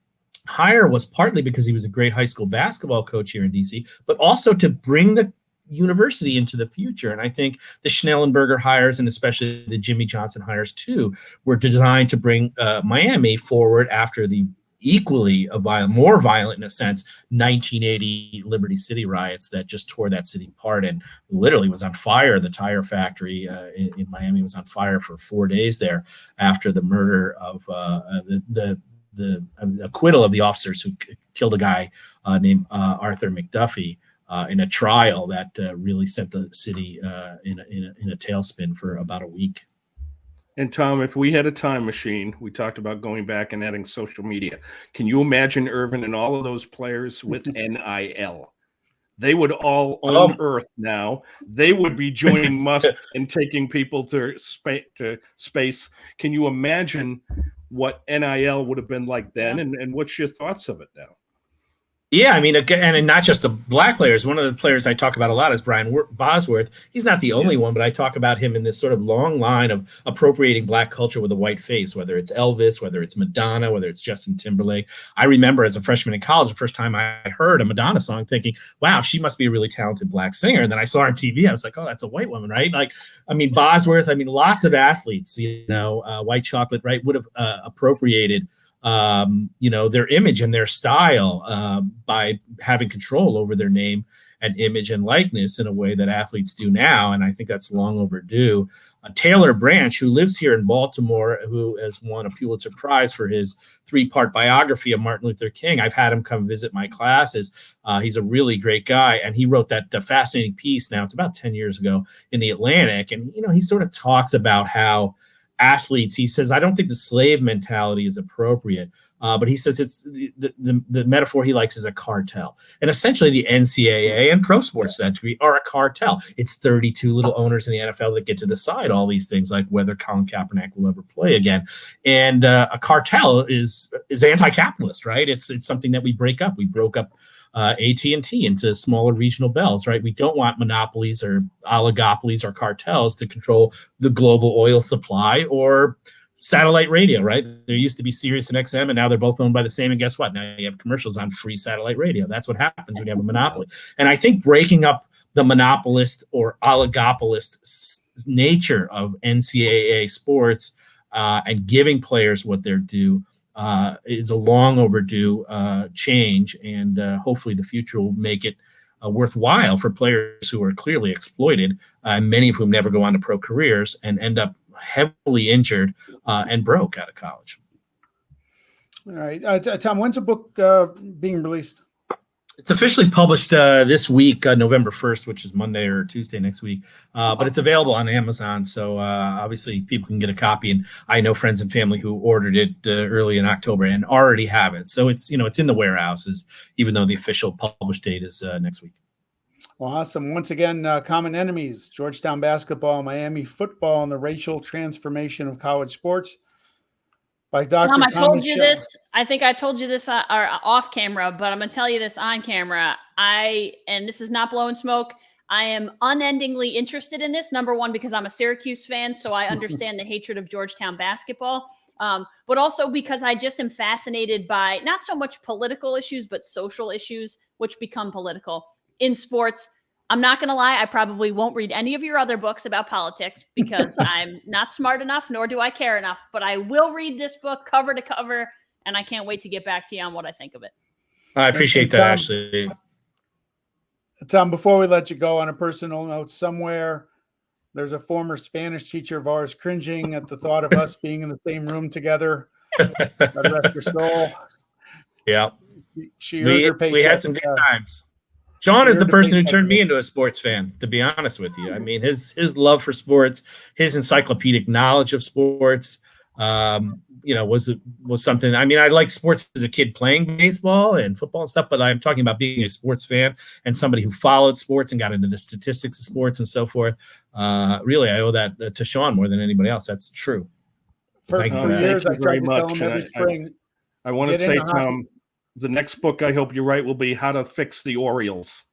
hire was partly because he was a great high school basketball coach here in DC, but also to bring the university into the future. And I think the Schnellenberger hires, and especially the Jimmy Johnson hires too, were designed to bring Miami forward after the equally more violent, in a sense, 1980 Liberty City riots that just tore that city apart and literally was on fire. The tire factory in Miami was on fire for 4 days there after the murder of the acquittal of the officers who killed a guy named Arthur McDuffie in a trial that really sent the city in a tailspin for about a week. And Tom, if we had a time machine, we talked about going back and adding social media. Can you imagine Irvin and all of those players with NIL? They would all own Earth now. They would be joining Musk and taking people to space. Can you imagine what NIL would have been like then? And what's your thoughts of it now? Yeah, I mean, again, and not just the black players. One of the players I talk about a lot is Brian Bosworth. He's not the only one, but I talk about him in this sort of long line of appropriating black culture with a white face, whether it's Elvis, whether it's Madonna, whether it's Justin Timberlake. I remember as a freshman in college, the first time I heard a Madonna song thinking, wow, she must be a really talented black singer. And then I saw her on TV. I was like, oh, that's a white woman, right? Like, I mean, Bosworth, I mean, lots of athletes, White Chocolate, right, would have appropriated their image and their style by having control over their name and image and likeness in a way that athletes do now. And I think that's long overdue. Taylor Branch, who lives here in Baltimore, who has won a Pulitzer Prize for his 3-part biography of Martin Luther King. I've had him come visit my classes. He's a really great guy. And he wrote that fascinating piece now, it's about 10 years ago, in the Atlantic. And, he sort of talks about how athletes, he says, I don't think the slave mentality is appropriate, but he says it's the metaphor he likes is a cartel. And essentially the NCAA and pro sports to that degree are a cartel. It's 32 little owners in the NFL that get to decide all these things, like whether Colin Kaepernick will ever play again. And a cartel is anti-capitalist, right? It's something that we break up. We broke up AT&T into smaller regional bells, right? We don't want monopolies or oligopolies or cartels to control the global oil supply or satellite radio, right? There used to be Sirius and XM, and now they're both owned by the same. And guess what? Now you have commercials on free satellite radio. That's what happens when you have a monopoly. And I think breaking up the monopolist or oligopolist nature of NCAA sports and giving players what they're due is a long overdue change, and hopefully the future will make it worthwhile for players who are clearly exploited, many of whom never go on to pro careers and end up heavily injured and broke out of college. All right. Tom, when's the book being released? It's officially published this week, November 1st, which is Monday or Tuesday next week. But it's available on Amazon. So obviously people can get a copy. And I know friends and family who ordered it early in October and already have it. So it's in the warehouses, even though the official publish date is next week. Well, awesome. Once again, Common Enemies, Georgetown basketball, Miami football, and the racial transformation of college sports. By Dr. Tom, I told you this. I think I told you this off camera, but I'm going to tell you this on camera. And this is not blowing smoke. I am unendingly interested in this. Number one, because I'm a Syracuse fan, so I understand the hatred of Georgetown basketball. but also because I just am fascinated by not so much political issues, but social issues, which become political in sports. I'm not going to lie. I probably won't read any of your other books about politics because I'm not smart enough, nor do I care enough, but I will read this book cover to cover, and I can't wait to get back to you on what I think of it. I appreciate that, Ashley. Tom, before we let you go, on a personal note, somewhere there's a former Spanish teacher of ours cringing at the thought of us being in the same room together. God rest her soul. Yeah. She earned her paycheck. We had some good times. John is the person who turned me into a sports fan, to be honest with you. I mean, his love for sports, his encyclopedic knowledge of sports, was something. I mean, I liked sports as a kid, playing baseball and football and stuff, but I'm talking about being a sports fan and somebody who followed sports and got into the statistics of sports and so forth. Really, I owe that to Sean more than anybody else. That's true. For years, I tried to tell him every spring. I want to say, Tom, the next book I hope you write will be How to Fix the Orioles.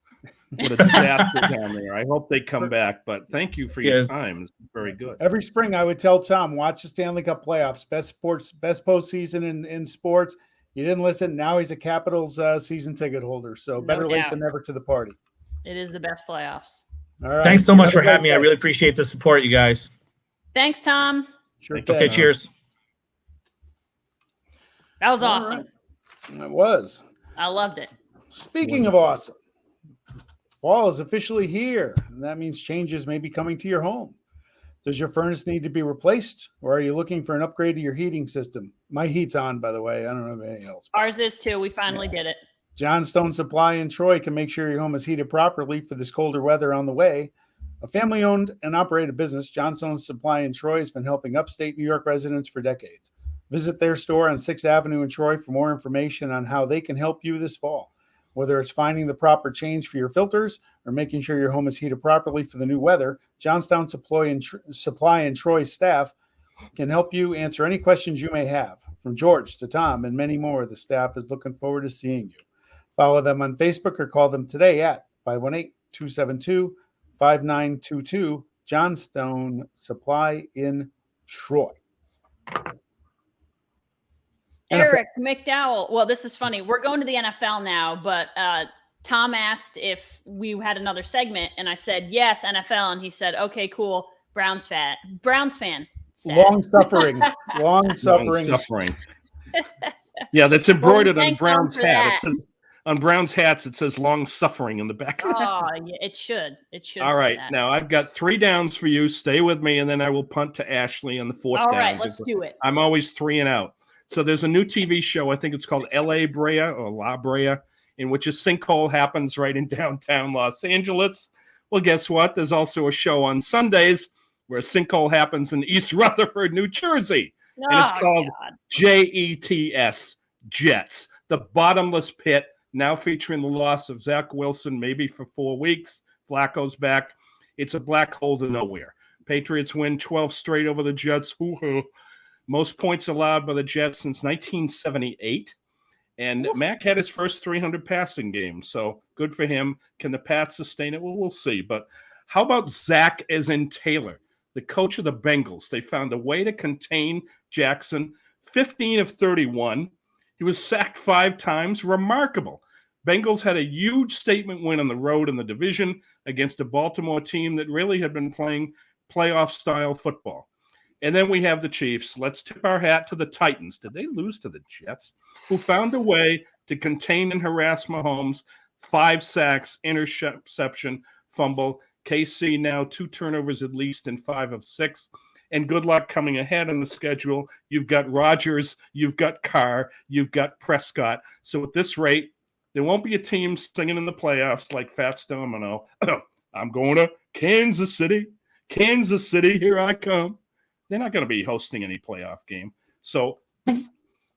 What a disaster down there. I hope they come back, but thank you for your time. It's very good. Every spring I would tell Tom, watch the Stanley Cup playoffs, best postseason in sports. You didn't listen. Now he's a Capitals season ticket holder. So better late than never to the party. It is the best playoffs. All right. Thanks so much for having me. I really appreciate the support, you guys. Thanks, Tom. Sure. Okay, cheers. That was awesome. It was. I loved it. Speaking of awesome, fall is officially here, and that means changes may be coming to your home. Does your furnace need to be replaced, or are you looking for an upgrade to your heating system? My heat's on, by the way. I don't know if anything else. Ours is too. We finally did it. Johnstone Supply in Troy can make sure your home is heated properly for this colder weather on the way. A family-owned and operated business, Johnstone Supply in Troy has been helping upstate New York residents for decades. Visit their store on 6th Avenue in Troy for more information on how they can help you this fall. Whether it's finding the proper change for your filters or making sure your home is heated properly for the new weather, Johnstown Supply and Troy staff can help you answer any questions you may have. From George to Tom and many more, the staff is looking forward to seeing you. Follow them on Facebook or call them today at 518-272-5922, Johnstone Supply in Troy. Eric McDowell. Well, this is funny. We're going to the NFL now, but Tom asked if we had another segment, and I said, yes, NFL. And he said, okay, cool. Browns fan. Sad. Long suffering. Yeah, that's embroidered on Brown's hat. It says, on Brown's hats, it says long suffering in the back. Oh, yeah, it should. All right. Now I've got 3 downs for you. Stay with me, and then I will punt to Ashley on the 4th down. All right, let's do it. I'm always 3 and out. So there's a new TV show. I think it's called L.A. Brea or La Brea, in which a sinkhole happens right in downtown Los Angeles. Well, guess what? There's also a show on Sundays where a sinkhole happens in East Rutherford, New Jersey. And it's called JETS, Jets, the bottomless pit, now featuring the loss of Zach Wilson, maybe for 4 weeks. Flacco's back. It's a black hole to nowhere. Patriots win 12 straight over the Jets. Hoo-hoo. Most points allowed by the Jets since 1978. And Mac had his first 300 passing game, so good for him. Can the Pats sustain it? Well, we'll see. But how about Zach as in Taylor, the coach of the Bengals? They found a way to contain Jackson, 15 of 31. He was sacked 5 times. Remarkable. Bengals had a huge statement win on the road in the division against a Baltimore team that really had been playing playoff-style football. And then we have the Chiefs. Let's tip our hat to the Titans. Did they lose to the Jets? Who found a way to contain and harass Mahomes. 5 sacks, interception, fumble. KC now 2 turnovers at least in 5 of 6. And good luck coming ahead on the schedule. You've got Rodgers, you've got Carr, you've got Prescott. So at this rate, there won't be a team singing in the playoffs like Fats Domino. I'm going to Kansas City. Kansas City, here I come. They're not going to be hosting any playoff game. So,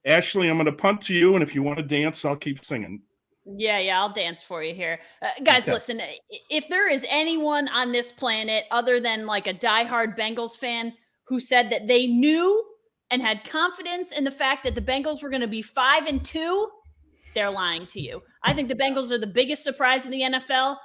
Ashley, I'm going to punt to you, and if you want to dance, I'll keep singing. Yeah, I'll dance for you here. Guys, listen, if there is anyone on this planet other than like a diehard Bengals fan who said that they knew and had confidence in the fact that the Bengals were going to be 5-2, they're lying to you. I think the Bengals are the biggest surprise in the NFL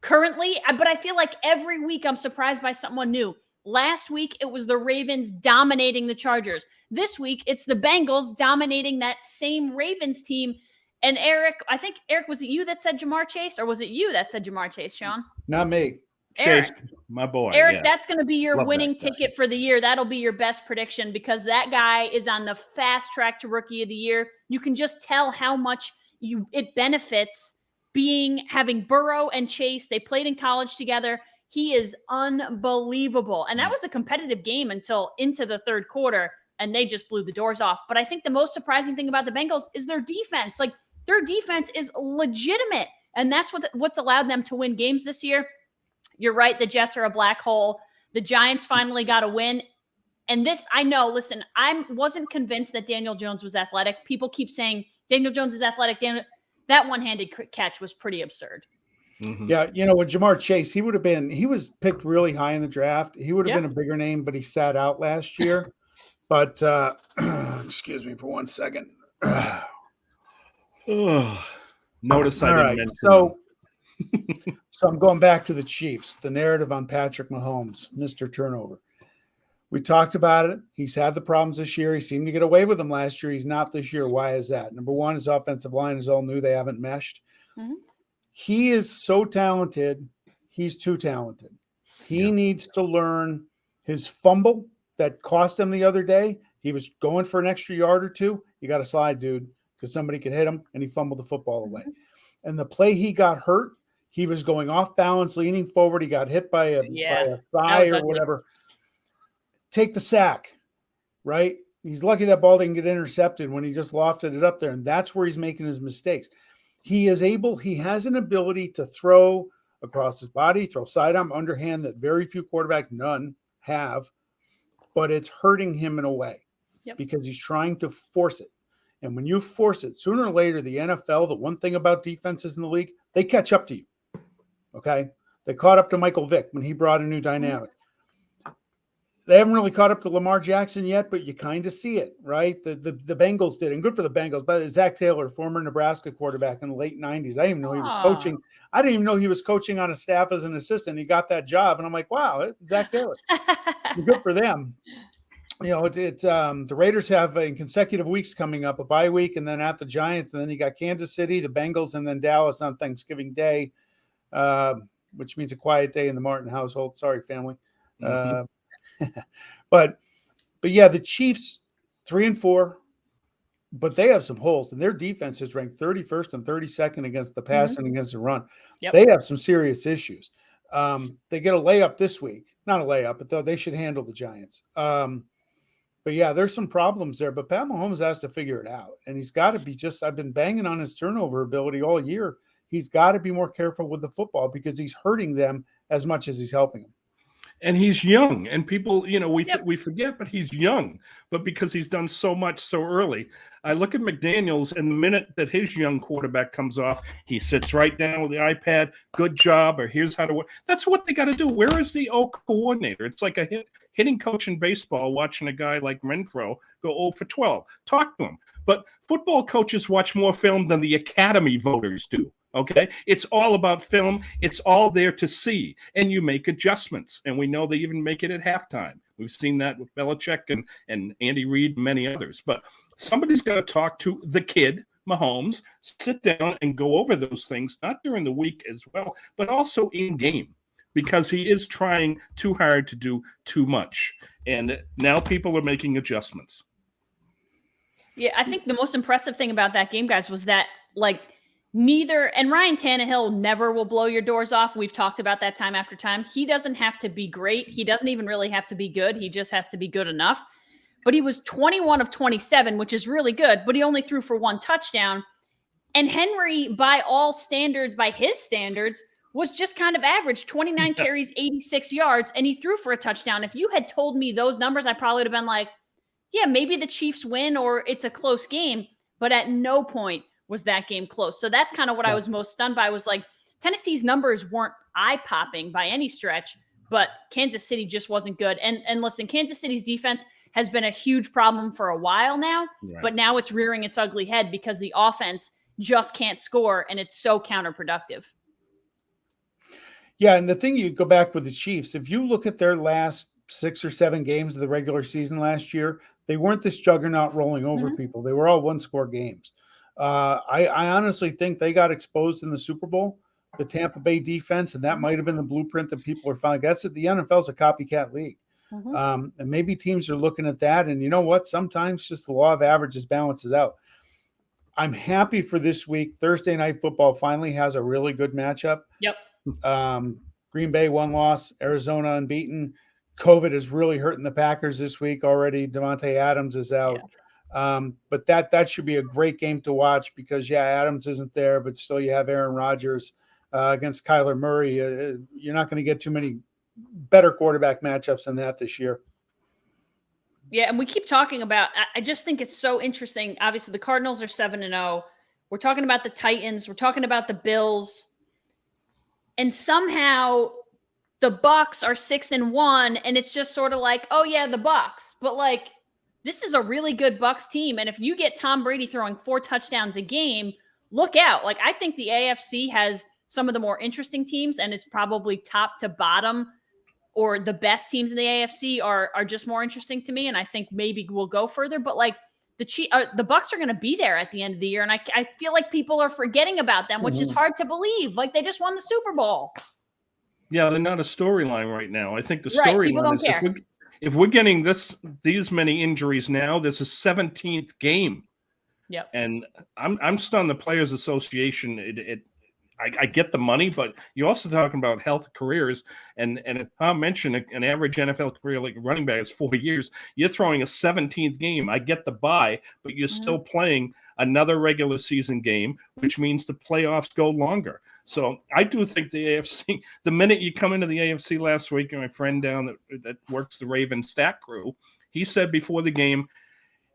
currently, but I feel like every week I'm surprised by someone new. Last week, it was the Ravens dominating the Chargers. This week, it's the Bengals dominating that same Ravens team. And Eric, I think, Eric, was it you that said Jamar Chase, or was it you that said Jamar Chase, Sean? Not me. Chase, Eric. my boy. Eric, yeah. That's going to be your Love winning that guy. ticket for the year. That'll be your best prediction because that guy is on the fast track to Rookie of the Year. You can just tell how much it benefits having Burrow and Chase. They played in college together. He is unbelievable. And that was a competitive game until into the third quarter, and they just blew the doors off. But I think the most surprising thing about the Bengals is their defense. Like, their defense is legitimate, and that's what's allowed them to win games this year. You're right. The Jets are a black hole. The Giants finally got a win. And this, I know, listen, I wasn't convinced that Daniel Jones was athletic. People keep saying Daniel Jones is athletic. That one-handed catch was pretty absurd. Mm-hmm. Yeah, with Jamar Chase, he was picked really high in the draft. He would have been a bigger name, but he sat out last year. But excuse me for 1 second. Notice I didn't mention So I'm going back to the Chiefs, the narrative on Patrick Mahomes, Mr. Turnover. We talked about it. He's had the problems this year. He seemed to get away with them last year. He's not this year. Why is that? Number one, his offensive line is all new. They haven't meshed. Mm-hmm. He is so talented. He's too talented. He needs to learn his fumble that cost him the other day. He was going for an extra yard or two. You got to slide, dude, because somebody could hit him, and he fumbled the football away. And the play he got hurt, he was going off balance, leaning forward. He got hit by a thigh or whatever. Take the sack, right? He's lucky that ball didn't get intercepted when he just lofted it up there, and that's where he's making his mistakes. He has an ability to throw across his body, throw sidearm, underhand that very few quarterbacks, none, have, but it's hurting him in a way because he's trying to force it. And when you force it, sooner or later, the NFL, the one thing about defenses in the league, they catch up to you. Okay? They caught up to Michael Vick when he brought a new dynamic. They haven't really caught up to Lamar Jackson yet, but you kind of see it, right? The Bengals did, and good for the Bengals. But Zach Taylor, former Nebraska quarterback in the late 90s, I didn't even know he was coaching. I didn't even know he was coaching on a staff as an assistant. He got that job, and I'm like, wow, Zach Taylor. Good for them. The Raiders have in consecutive weeks coming up, a bye week, and then at the Giants, and then you got Kansas City, the Bengals, and then Dallas on Thanksgiving Day, which means a quiet day in the Martin household. Sorry, family. Mm-hmm. But yeah, the Chiefs 3-4, but they have some holes, and their defense is ranked 31st and 32nd against the pass and against the run. Yep. They have some serious issues. They get a layup this week, not a layup, but they should handle the Giants. But yeah, there's some problems there, but Pat Mahomes has to figure it out, and he's got to be I've been banging on his turnover ability all year. He's got to be more careful with the football because he's hurting them as much as he's helping them. And he's young, and people, we forget, but he's young. But because he's done so much so early, I look at McDaniels, and the minute that his young quarterback comes off, he sits right down with the iPad. Good job, or here's how to work. That's what they got to do. Where is the coordinator? It's like a hitting coach in baseball watching a guy like Renfro go 0 for 12. Talk to him. But football coaches watch more film than the Academy voters do. Okay, it's all about film. It's all there to see, and you make adjustments. And we know they even make it at halftime. We've seen that with Belichick and Andy Reid and many others. But somebody's got to talk to the kid, Mahomes, sit down and go over those things, not during the week as well, but also in game, because he is trying too hard to do too much. And now people are making adjustments. Yeah, I think the most impressive thing about that game, guys, was that, and Ryan Tannehill never will blow your doors off. We've talked about that time after time. He doesn't have to be great. He doesn't even really have to be good. He just has to be good enough. But he was 21 of 27, which is really good, but he only threw for 1 touchdown. And Henry, by his standards, was just kind of average, 29 carries, 86 yards, and he threw for a touchdown. If you had told me those numbers, I probably would have been like, yeah, maybe the Chiefs win or it's a close game, but at no point was that game close. So that's kind of what I was most stunned by, was like Tennessee's numbers weren't eye-popping by any stretch, but Kansas City just wasn't good. And listen, Kansas City's defense has been a huge problem for a while now, but now it's rearing its ugly head because the offense just can't score, and it's so counterproductive. Yeah, and the thing, you go back with the Chiefs, if you look at their last 6 or 7 games of the regular season last year, they weren't this juggernaut rolling over people. They were all one-score games. I honestly think they got exposed in the Super Bowl, the Tampa Bay defense, and that might have been the blueprint that people are finding. That's it. The NFL's a copycat league. And maybe teams are looking at that. And you know what? Sometimes just the law of averages balances out. I'm happy for this week. Thursday Night Football finally has a really good matchup. Yep. Green Bay, 1 loss, Arizona unbeaten. COVID is really hurting the Packers this week already. Devontae Adams is out. Yeah. But that should be a great game to watch because, Adams isn't there, but still you have Aaron Rodgers against Kyler Murray. You're not going to get too many better quarterback matchups than that this year. Yeah, and we keep talking about – I just think it's so interesting. Obviously, the Cardinals are 7-0. We're talking about the Titans. We're talking about the Bills. And somehow – the Bucs are 6-1, and it's just sort of like, oh yeah, the Bucs. But like, this is a really good Bucs team, and if you get Tom Brady throwing 4 touchdowns a game, look out. Like, I think the AFC has some of the more interesting teams, and it's probably top to bottom, or the best teams in the AFC are just more interesting to me, and I think maybe we'll go further. But like, the Bucs are going to be there at the end of the year, and I feel like people are forgetting about them, which is hard to believe. Like, they just won the Super Bowl. Yeah, they're not a storyline right now. I think the storyline is if we're getting these many injuries now, this is 17th game. Yep. And I'm stunned. The Players Association. I get the money, but you're also talking about health careers. And Tom mentioned an average NFL career like running back is 4 years. You're throwing a 17th game. I get the bye, but you're still playing another regular season game, which means the playoffs go longer. So I do think the AFC, the minute you come into the AFC last week, and my friend down that works the Ravens stat crew, he said before the game,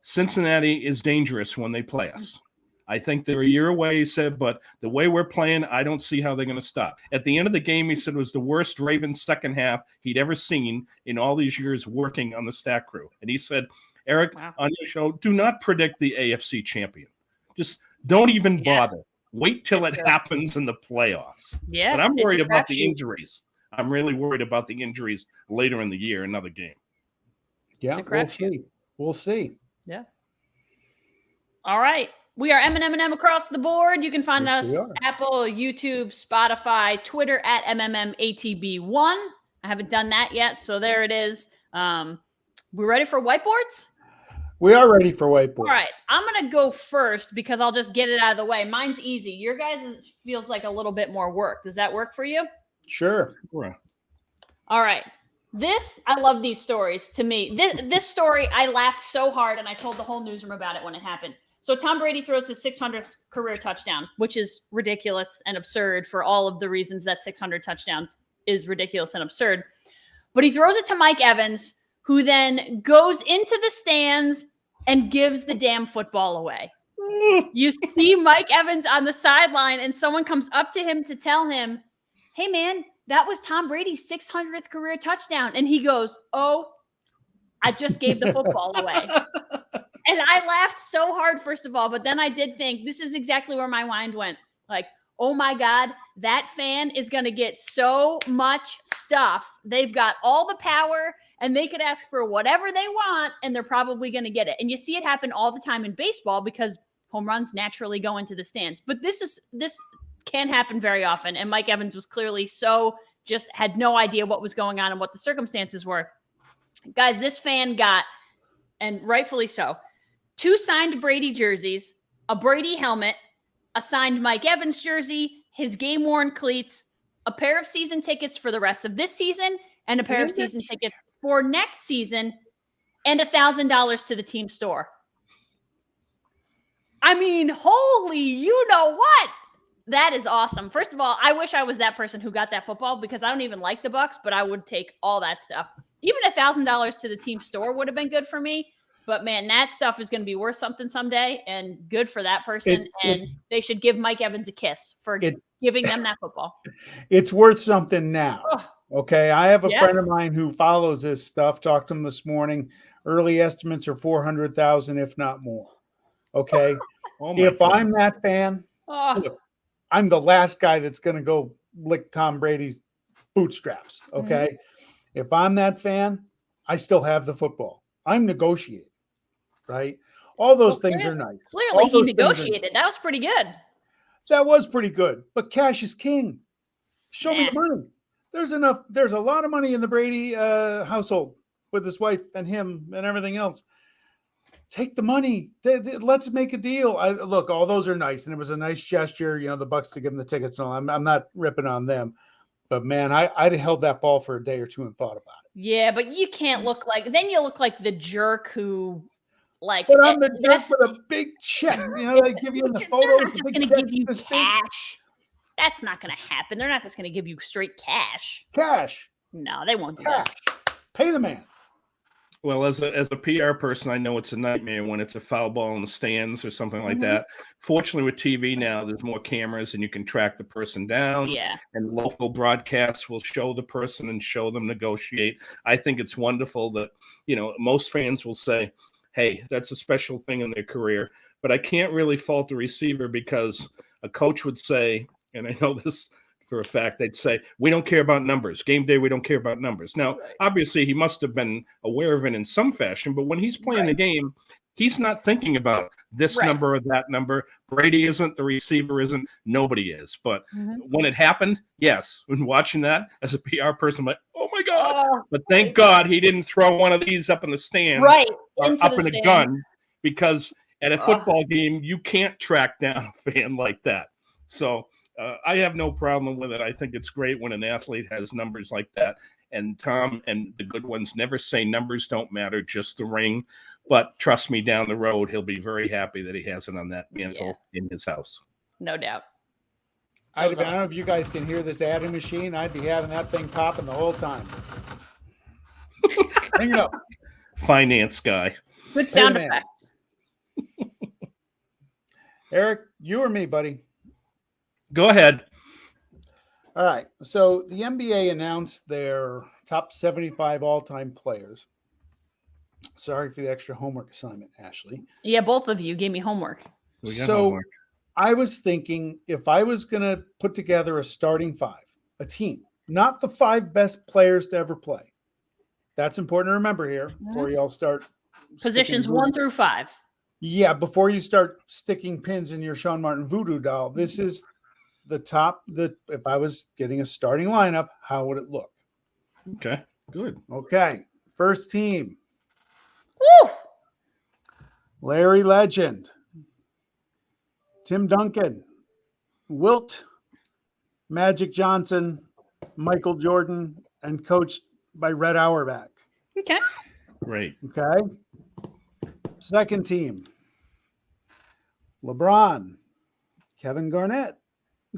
Cincinnati is dangerous when they play us. I think they're a year away, he said, but the way we're playing, I don't see how they're going to stop. At the end of the game, he said it was the worst Ravens second half he'd ever seen in all these years working on the stat crew. And he said, Eric, on your show, do not predict the AFC champion. Just don't even bother. Wait till it happens in the playoffs. Yeah. But I'm worried about the injuries. I'm really worried about the injuries later in the year, another game. Yeah, we'll see. Yeah. All right. We are M&M&M Across the Board. You can find us Apple, YouTube, Spotify, Twitter at MMMATB1. I haven't done that yet, so there it is. We ready for whiteboards? We are ready for whiteboard. All right. I'm going to go first because I'll just get it out of the way. Mine's easy. Your guys' feels like a little bit more work. Does that work for you? Sure. All right. I love these stories to me. This story, I laughed so hard, and I told the whole newsroom about it when it happened. So Tom Brady throws his 600th career touchdown, which is ridiculous and absurd for all of the reasons that 600 touchdowns is ridiculous and absurd. But he throws it to Mike Evans, who then goes into the stands and gives the damn football away. You see Mike Evans on the sideline, and someone comes up to him to tell him, hey, man, that was Tom Brady's 600th career touchdown. And he goes, oh, I just gave the football away. And I laughed so hard, first of all, but then I did think this is exactly where my mind went. Like, oh my God, that fan is going to get so much stuff. They've got all the power and they could ask for whatever they want and they're probably going to get it. And you see it happen all the time in baseball because home runs naturally go into the stands. But this can't happen very often. And Mike Evans was clearly just had no idea what was going on and what the circumstances were. Guys, this fan got, and rightfully so, 2 signed Brady jerseys, a Brady helmet, a signed Mike Evans jersey, his game-worn cleats, a pair of season tickets for the rest of this season, and a pair of season tickets for next season, and $1,000 to the team store. I mean, holy, you know what? That is awesome. First of all, I wish I was that person who got that football because I don't even like the Bucs, but I would take all that stuff. Even $1,000 to the team store would have been good for me. But, man, that stuff is going to be worth something someday, and good for that person. They should give Mike Evans a kiss for giving them that football. It's worth something now. Okay, I have a friend of mine who follows this stuff. Talked to him this morning. Early estimates are 400,000, if not more. Okay, if I'm that fan, look, I'm the last guy that's going to go lick Tom Brady's bootstraps. Okay, if I'm that fan, I still have the football. I'm negotiating, right? All those things are nice. Clearly, he negotiated. That was pretty good. That was pretty good. But cash is king. Show me the money. There's enough. There's a lot of money in the Brady household with his wife and him and everything else. Take the money. Let's make a deal. Look, all those are nice, and it was a nice gesture. You know, the Bucs to give them the tickets. No, I'm not ripping on them, but man, I'd held that ball for a day or two and thought about it. Yeah, but you can't look like. Then you look like the jerk who, like. But I'm the jerk with a big check. You know, they give you in the photo. They're not just going to give you cash. That's not going to happen. They're not just going to give you straight cash. Cash. No, they won't do that. Pay the man. Well, as a PR person, I know it's a nightmare when it's a foul ball in the stands or something like that. Fortunately, with TV now, there's more cameras and you can track the person down. Yeah. And local broadcasts will show the person and show them negotiate. I think it's wonderful that, you know, most fans will say, hey, that's a special thing in their career. But I can't really fault the receiver because a coach would say, and I know this for a fact, they'd say, we don't care about numbers. Game day, we don't care about numbers. Now, obviously, he must have been aware of it in some fashion, but when he's playing the game, he's not thinking about this number or that number. Brady isn't, the receiver isn't, nobody is. But when it happened, yes, when watching that as a PR person, I'm like, oh my God. But thank God he didn't throw one of these up in the stand or up in a gun, because at a football game, you can't track down a fan like that. So I have no problem with it. I think it's great when an athlete has numbers like that. And Tom and the good ones never say numbers don't matter, just the ring. But trust me, down the road, he'll be very happy that he has it on that mantle in his house. No doubt. I don't know if you guys can hear this adding machine. I'd be having that thing popping the whole time. Hang it up. Finance guy. Good sound effects. Eric, you or me, buddy? Go ahead. All right. So the NBA announced their top 75 all-time players. Sorry for the extra homework assignment, Ashely. Yeah, both of you gave me homework. Homework. I was thinking if I was going to put together a starting five, a team, not the 5 best players to ever play. That's important to remember here before you all start. Positions 1 through 5. Yeah, before you start sticking pins in your Sean Martin voodoo doll, this is the top. If I was getting a starting lineup, how would it look? Okay, good. Okay, first team. Woo! Larry Legend, Tim Duncan, Wilt, Magic Johnson, Michael Jordan, and coached by Red Auerbach. Okay. Great. Okay. Second team. LeBron, Kevin Garnett,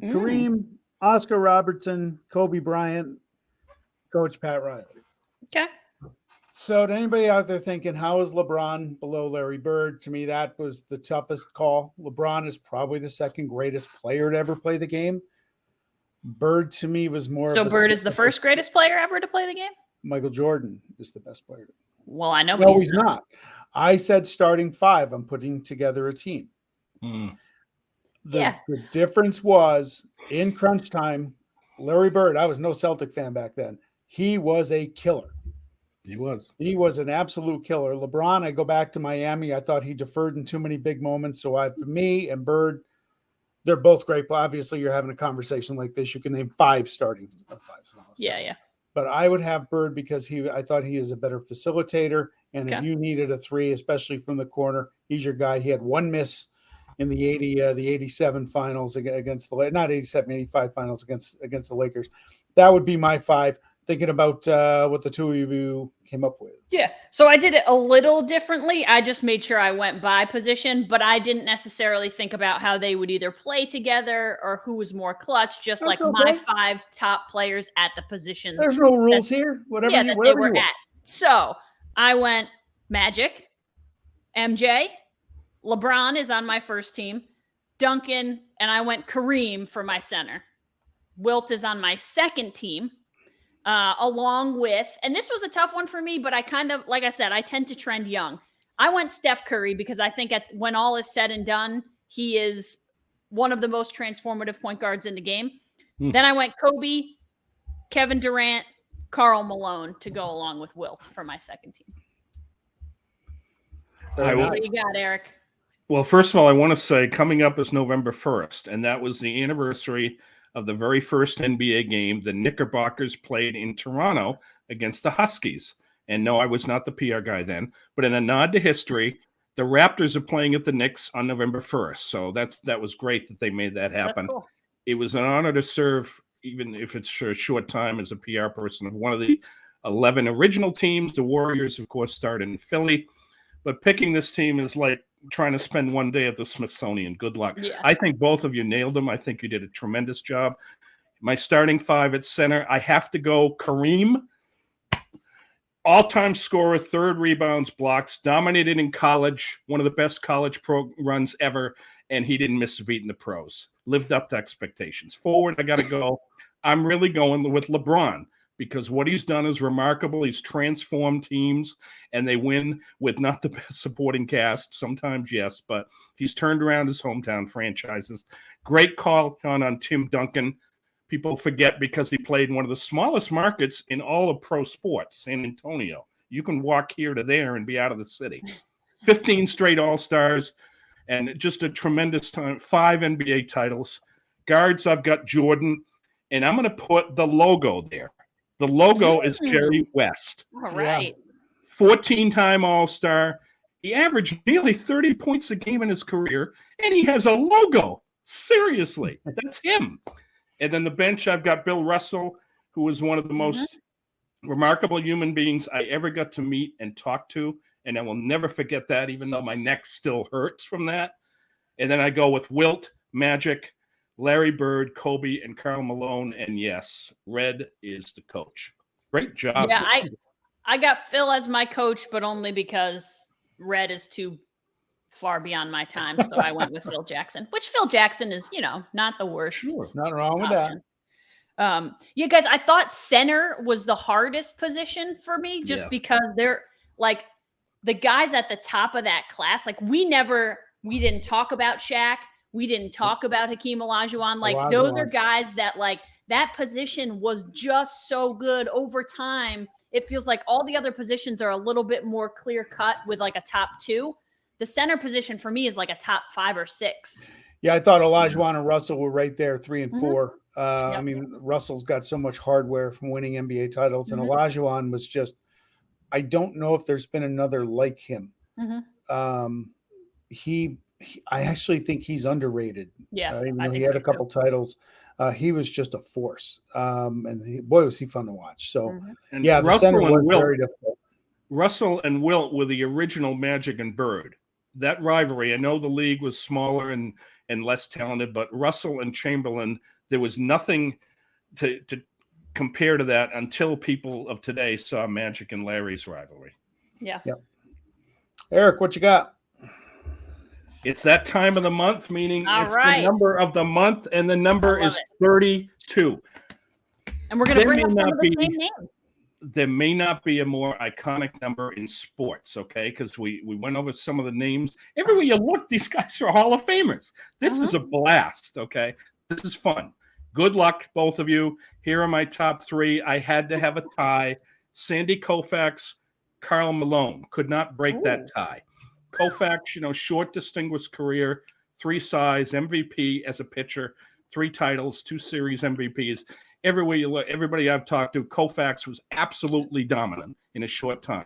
Kareem, Oscar Robertson, Kobe Bryant, Coach Pat Riley. Okay. So to anybody out there thinking, how is LeBron below Larry Bird? To me, that was the toughest call. LeBron is probably the second greatest player to ever play the game. Bird, to me, was more. So Bird is the first greatest player ever to play the game? Michael Jordan is the best player. Well, I know. No, he's not. I said starting 5. I'm putting together a team. The difference was in crunch time, Larry Bird, I was no Celtic fan back then. He was a killer. He was an absolute killer. LeBron, I go back to Miami. I thought he deferred in too many big moments. So for me and Bird, they're both great. But obviously, you're having a conversation like this. You can name 5 starting 5. Yeah. But I would have Bird because I thought he is a better facilitator. And if you needed a 3, especially from the corner, he's your guy. He had 1 miss in the 87 finals against the not 87, 85 finals against the Lakers. That would be my 5. Thinking about what the two of you came up with. Yeah. So I did it a little differently. I just made sure I went by position, but I didn't necessarily think about how they would either play together or who was more clutch, just That's my 5 top players at the positions. There's no rules here. Whatever they were at. So I went Magic, MJ, LeBron is on my first team, Duncan, and I went Kareem for my center. Wilt is on my second team. Along with, and this was a tough one for me, but I kind of, like I said, I tend to trend young. I went Steph Curry because I think when all is said and done, he is one of the most transformative point guards in the game. Then I went Kobe, Kevin Durant, Karl Malone to go along with Wilt for my second team. What do you got, Eric? Well, first of all, I want to say coming up is November 1st, and that was the anniversary of the very first NBA game the Knickerbockers played in Toronto against the Huskies. And no, I was not the PR guy then, but in a nod to history, the Raptors are playing at the Knicks on November 1st. So that was great that they made that happen. Cool. It was an honor to serve, even if it's for a short time, as a PR person of one of the 11 original teams. The Warriors, of course, started in Philly. But picking this team is like trying to spend one day at the Smithsonian. Good luck. Yeah. I think both of you nailed them. I think you did a tremendous job. My starting five at center, I have to go Kareem. All-time scorer, third rebounds, blocks, dominated in college, one of the best college pro runs ever, and he didn't miss a beat in the pros. Lived up to expectations. Forward, I got to go. I'm really going with LeBron because what he's done is remarkable. He's transformed teams, and they win with not the best supporting cast. Sometimes, yes, but he's turned around his hometown franchises. Great call on Tim Duncan. People forget because he played in one of the smallest markets in all of pro sports, San Antonio. You can walk here to there and be out of the city. 15 straight All-Stars and just a tremendous time. 5 NBA titles. Guards, I've got Jordan, and I'm going to put the logo there. The logo is Jerry West. All right. 14-time All-Star. He averaged nearly 30 points a game in his career, and he has a logo. Seriously, that's him. And then the bench, I've got Bill Russell, who was one of the most remarkable human beings I ever got to meet and talk to. And I will never forget that, even though my neck still hurts from that. And then I go with Wilt, Magic, Larry Bird, Kobe, and Karl Malone. And yes, Red is the coach. Great job. Yeah, I got Phil as my coach, but only because Red is too far beyond my time. So I went with Phil Jackson, which Phil Jackson is, not the worst. Sure, nothing wrong with option. that. Yeah, guys, I thought center was the hardest position for me just because they're like the guys at the top of that class. Like we didn't talk about Shaq. We didn't talk about Hakeem Olajuwon. Like those are guys that like that position was just so good over time. It feels like all the other positions are a little bit more clear cut with like a top 2. The center position for me is like a top 5 or 6. Yeah, I thought Olajuwon and Russell were right there, 3 and 4. I mean, Russell's got so much hardware from winning NBA titles, and Olajuwon was just, I don't know if there's been another like him. I actually think he's underrated. Yeah, even though he had a couple titles, he was just a force. And boy, was he fun to watch. So, yeah, the center was very difficult. Russell and Wilt were the original Magic and Bird. That rivalry, I know the league was smaller and less talented, but Russell and Chamberlain, there was nothing to compare to that until people of today saw Magic and Larry's rivalry. Yeah. Eric, what you got? It's that time of the month, meaning the number of the month, and the number is 32. And we're going to bring up some of the same names. There may not be a more iconic number in sports, okay? Because we went over some of the names. Everywhere you look, these guys are Hall of Famers. This is a blast, okay? This is fun. Good luck, both of you. Here are my top 3. I had to have a tie. Sandy Koufax, Karl Malone. Could not break that tie. Koufax, short, distinguished career, 3 size, MVP as a pitcher, 3 titles, 2 series MVPs. Everywhere you look, everybody I've talked to, Koufax was absolutely dominant in a short time.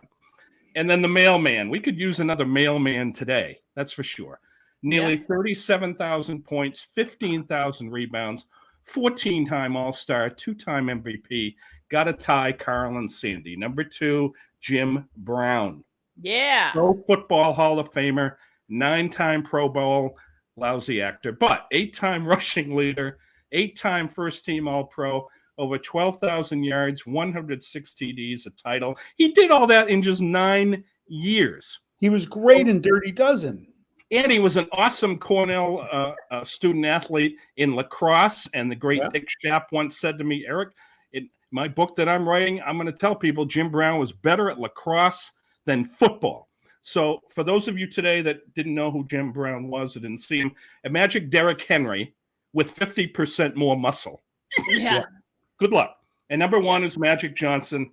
And then the mailman. We could use another mailman today. That's for sure. Nearly 37,000 points, 15,000 rebounds, 14-time All-Star, 2-time MVP. Got to tie Karl and Sandy. Number 2, Jim Brown. Yeah. Pro Football Hall of Famer, 9-time Pro Bowl, lousy actor, but 8-time rushing leader, 8-time first-team All-Pro, over 12,000 yards, 106 TDs, a title. He did all that in just 9 years. He was great in Dirty Dozen. And he was an awesome Cornell student athlete in lacrosse. And the great Dick Schapp once said to me, Eric, in my book that I'm writing, I'm going to tell people Jim Brown was better at lacrosse than football. So for those of you today that didn't know who Jim Brown was or didn't see him, imagine Derrick Henry with 50% more muscle. Yeah. Good luck. And number one is Magic Johnson.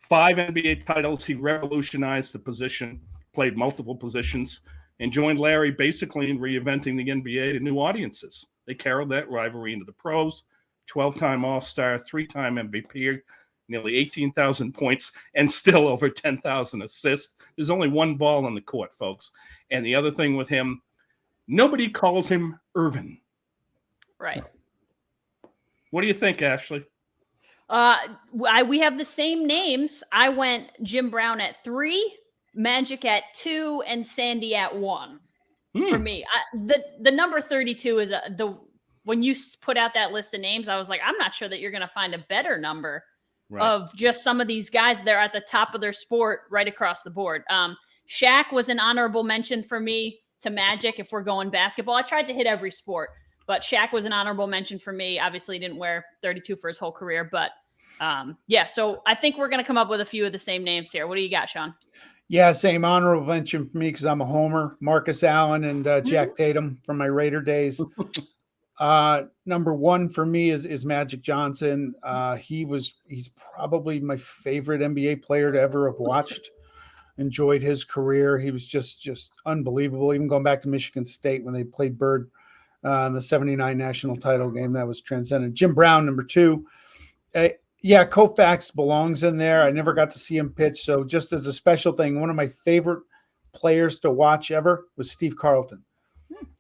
5 NBA titles. He revolutionized the position, played multiple positions, and joined Larry basically in reinventing the NBA to new audiences. They carried that rivalry into the pros. 12-time All-Star, 3-time MVP, nearly 18,000 points, and still over 10,000 assists. There's only one ball on the court, folks. And the other thing with him, nobody calls him Irvin. Right. What do you think, Ashely? We have the same names. I went Jim Brown at 3, Magic at 2, and Sandy at 1. For me, the number 32 is when you put out that list of names, I was like, I'm not sure that you're going to find a better number of just some of these guys. They're at the top of their sport right across the board. Shaq was an honorable mention for me to Magic. If we're going basketball, I tried to hit every sport, but Shaq was an honorable mention for me. Obviously, he didn't wear 32 for his whole career, but so I think we're going to come up with a few of the same names here. What do you got, Sean? Yeah, same honorable mention for me because I'm a homer. Marcus Allen and Jack Tatum from my Raider days. Number 1 for me is Magic Johnson. He's probably my favorite NBA player to ever have watched. Enjoyed his career. He was just unbelievable. Even going back to Michigan State when they played Bird in the '79 national title game, that was transcendent. Jim Brown, number 2. Yeah, Koufax belongs in there. I never got to see him pitch. So just as a special thing, one of my favorite players to watch ever was Steve Carlton.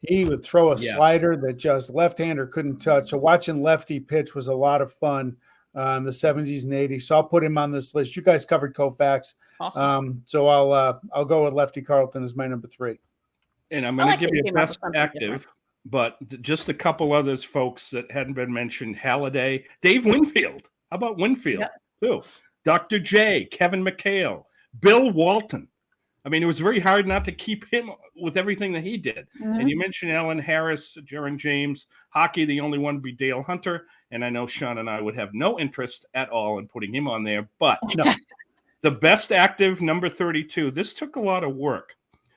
He would throw a slider that just left-hander couldn't touch. So watching lefty pitch was a lot of fun in the 70s and 80s. So I'll put him on this list. You guys covered Koufax. Awesome. So I'll go with Lefty Carlton as my number 3. And I'm going to give you best active, but just a couple others, folks, that hadn't been mentioned. Halladay, Dave Winfield. How about Winfield, too? Dr. J, Kevin McHale, Bill Walton. I mean, it was very hard not to keep him with everything that he did. And you mentioned Alan Harris, Jaron James. Hockey, the only one would be Dale Hunter. And I know Sean and I would have no interest at all in putting him on there. But the best active, number 32, this took a lot of work.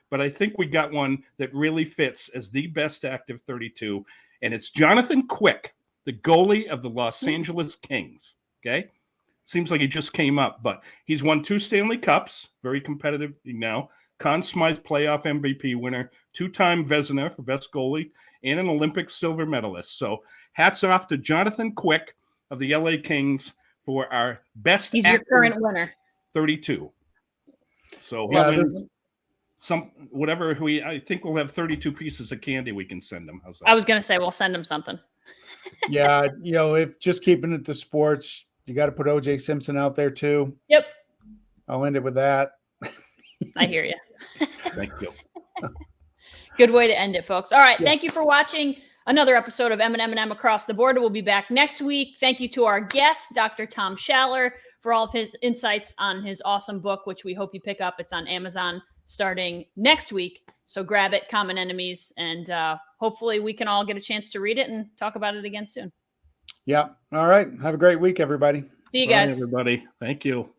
But I think we got one that really fits as the best active 32. And it's Jonathan Quick, the goalie of the Los Angeles Kings. Okay? Seems like he just came up, but he's won 2 Stanley Cups, very competitive now. Conn Smythe playoff MVP winner, 2-time Vezina for best goalie, and an Olympic silver medalist. So hats off to Jonathan Quick of the LA Kings for our best. He's your current winner. 32. So I think we'll have 32 pieces of candy we can send him. I was going to say, we'll send him something. Yeah, if just keeping it to sports, you got to put O.J. Simpson out there too. Yep. I'll end it with that. I hear you. Thank you. Good way to end it, folks. All right. Thank you for watching another episode of M&M&M Across the Board. We'll be back next week. Thank you to our guest, Dr. Tom Schaller, for all of his insights on his awesome book, which we hope you pick up. It's on Amazon starting next week. So grab it, Common Enemies, and hopefully we can all get a chance to read it and talk about it again soon. Yeah. All right. Have a great week, everybody. See you guys. Bye, everybody. Thank you.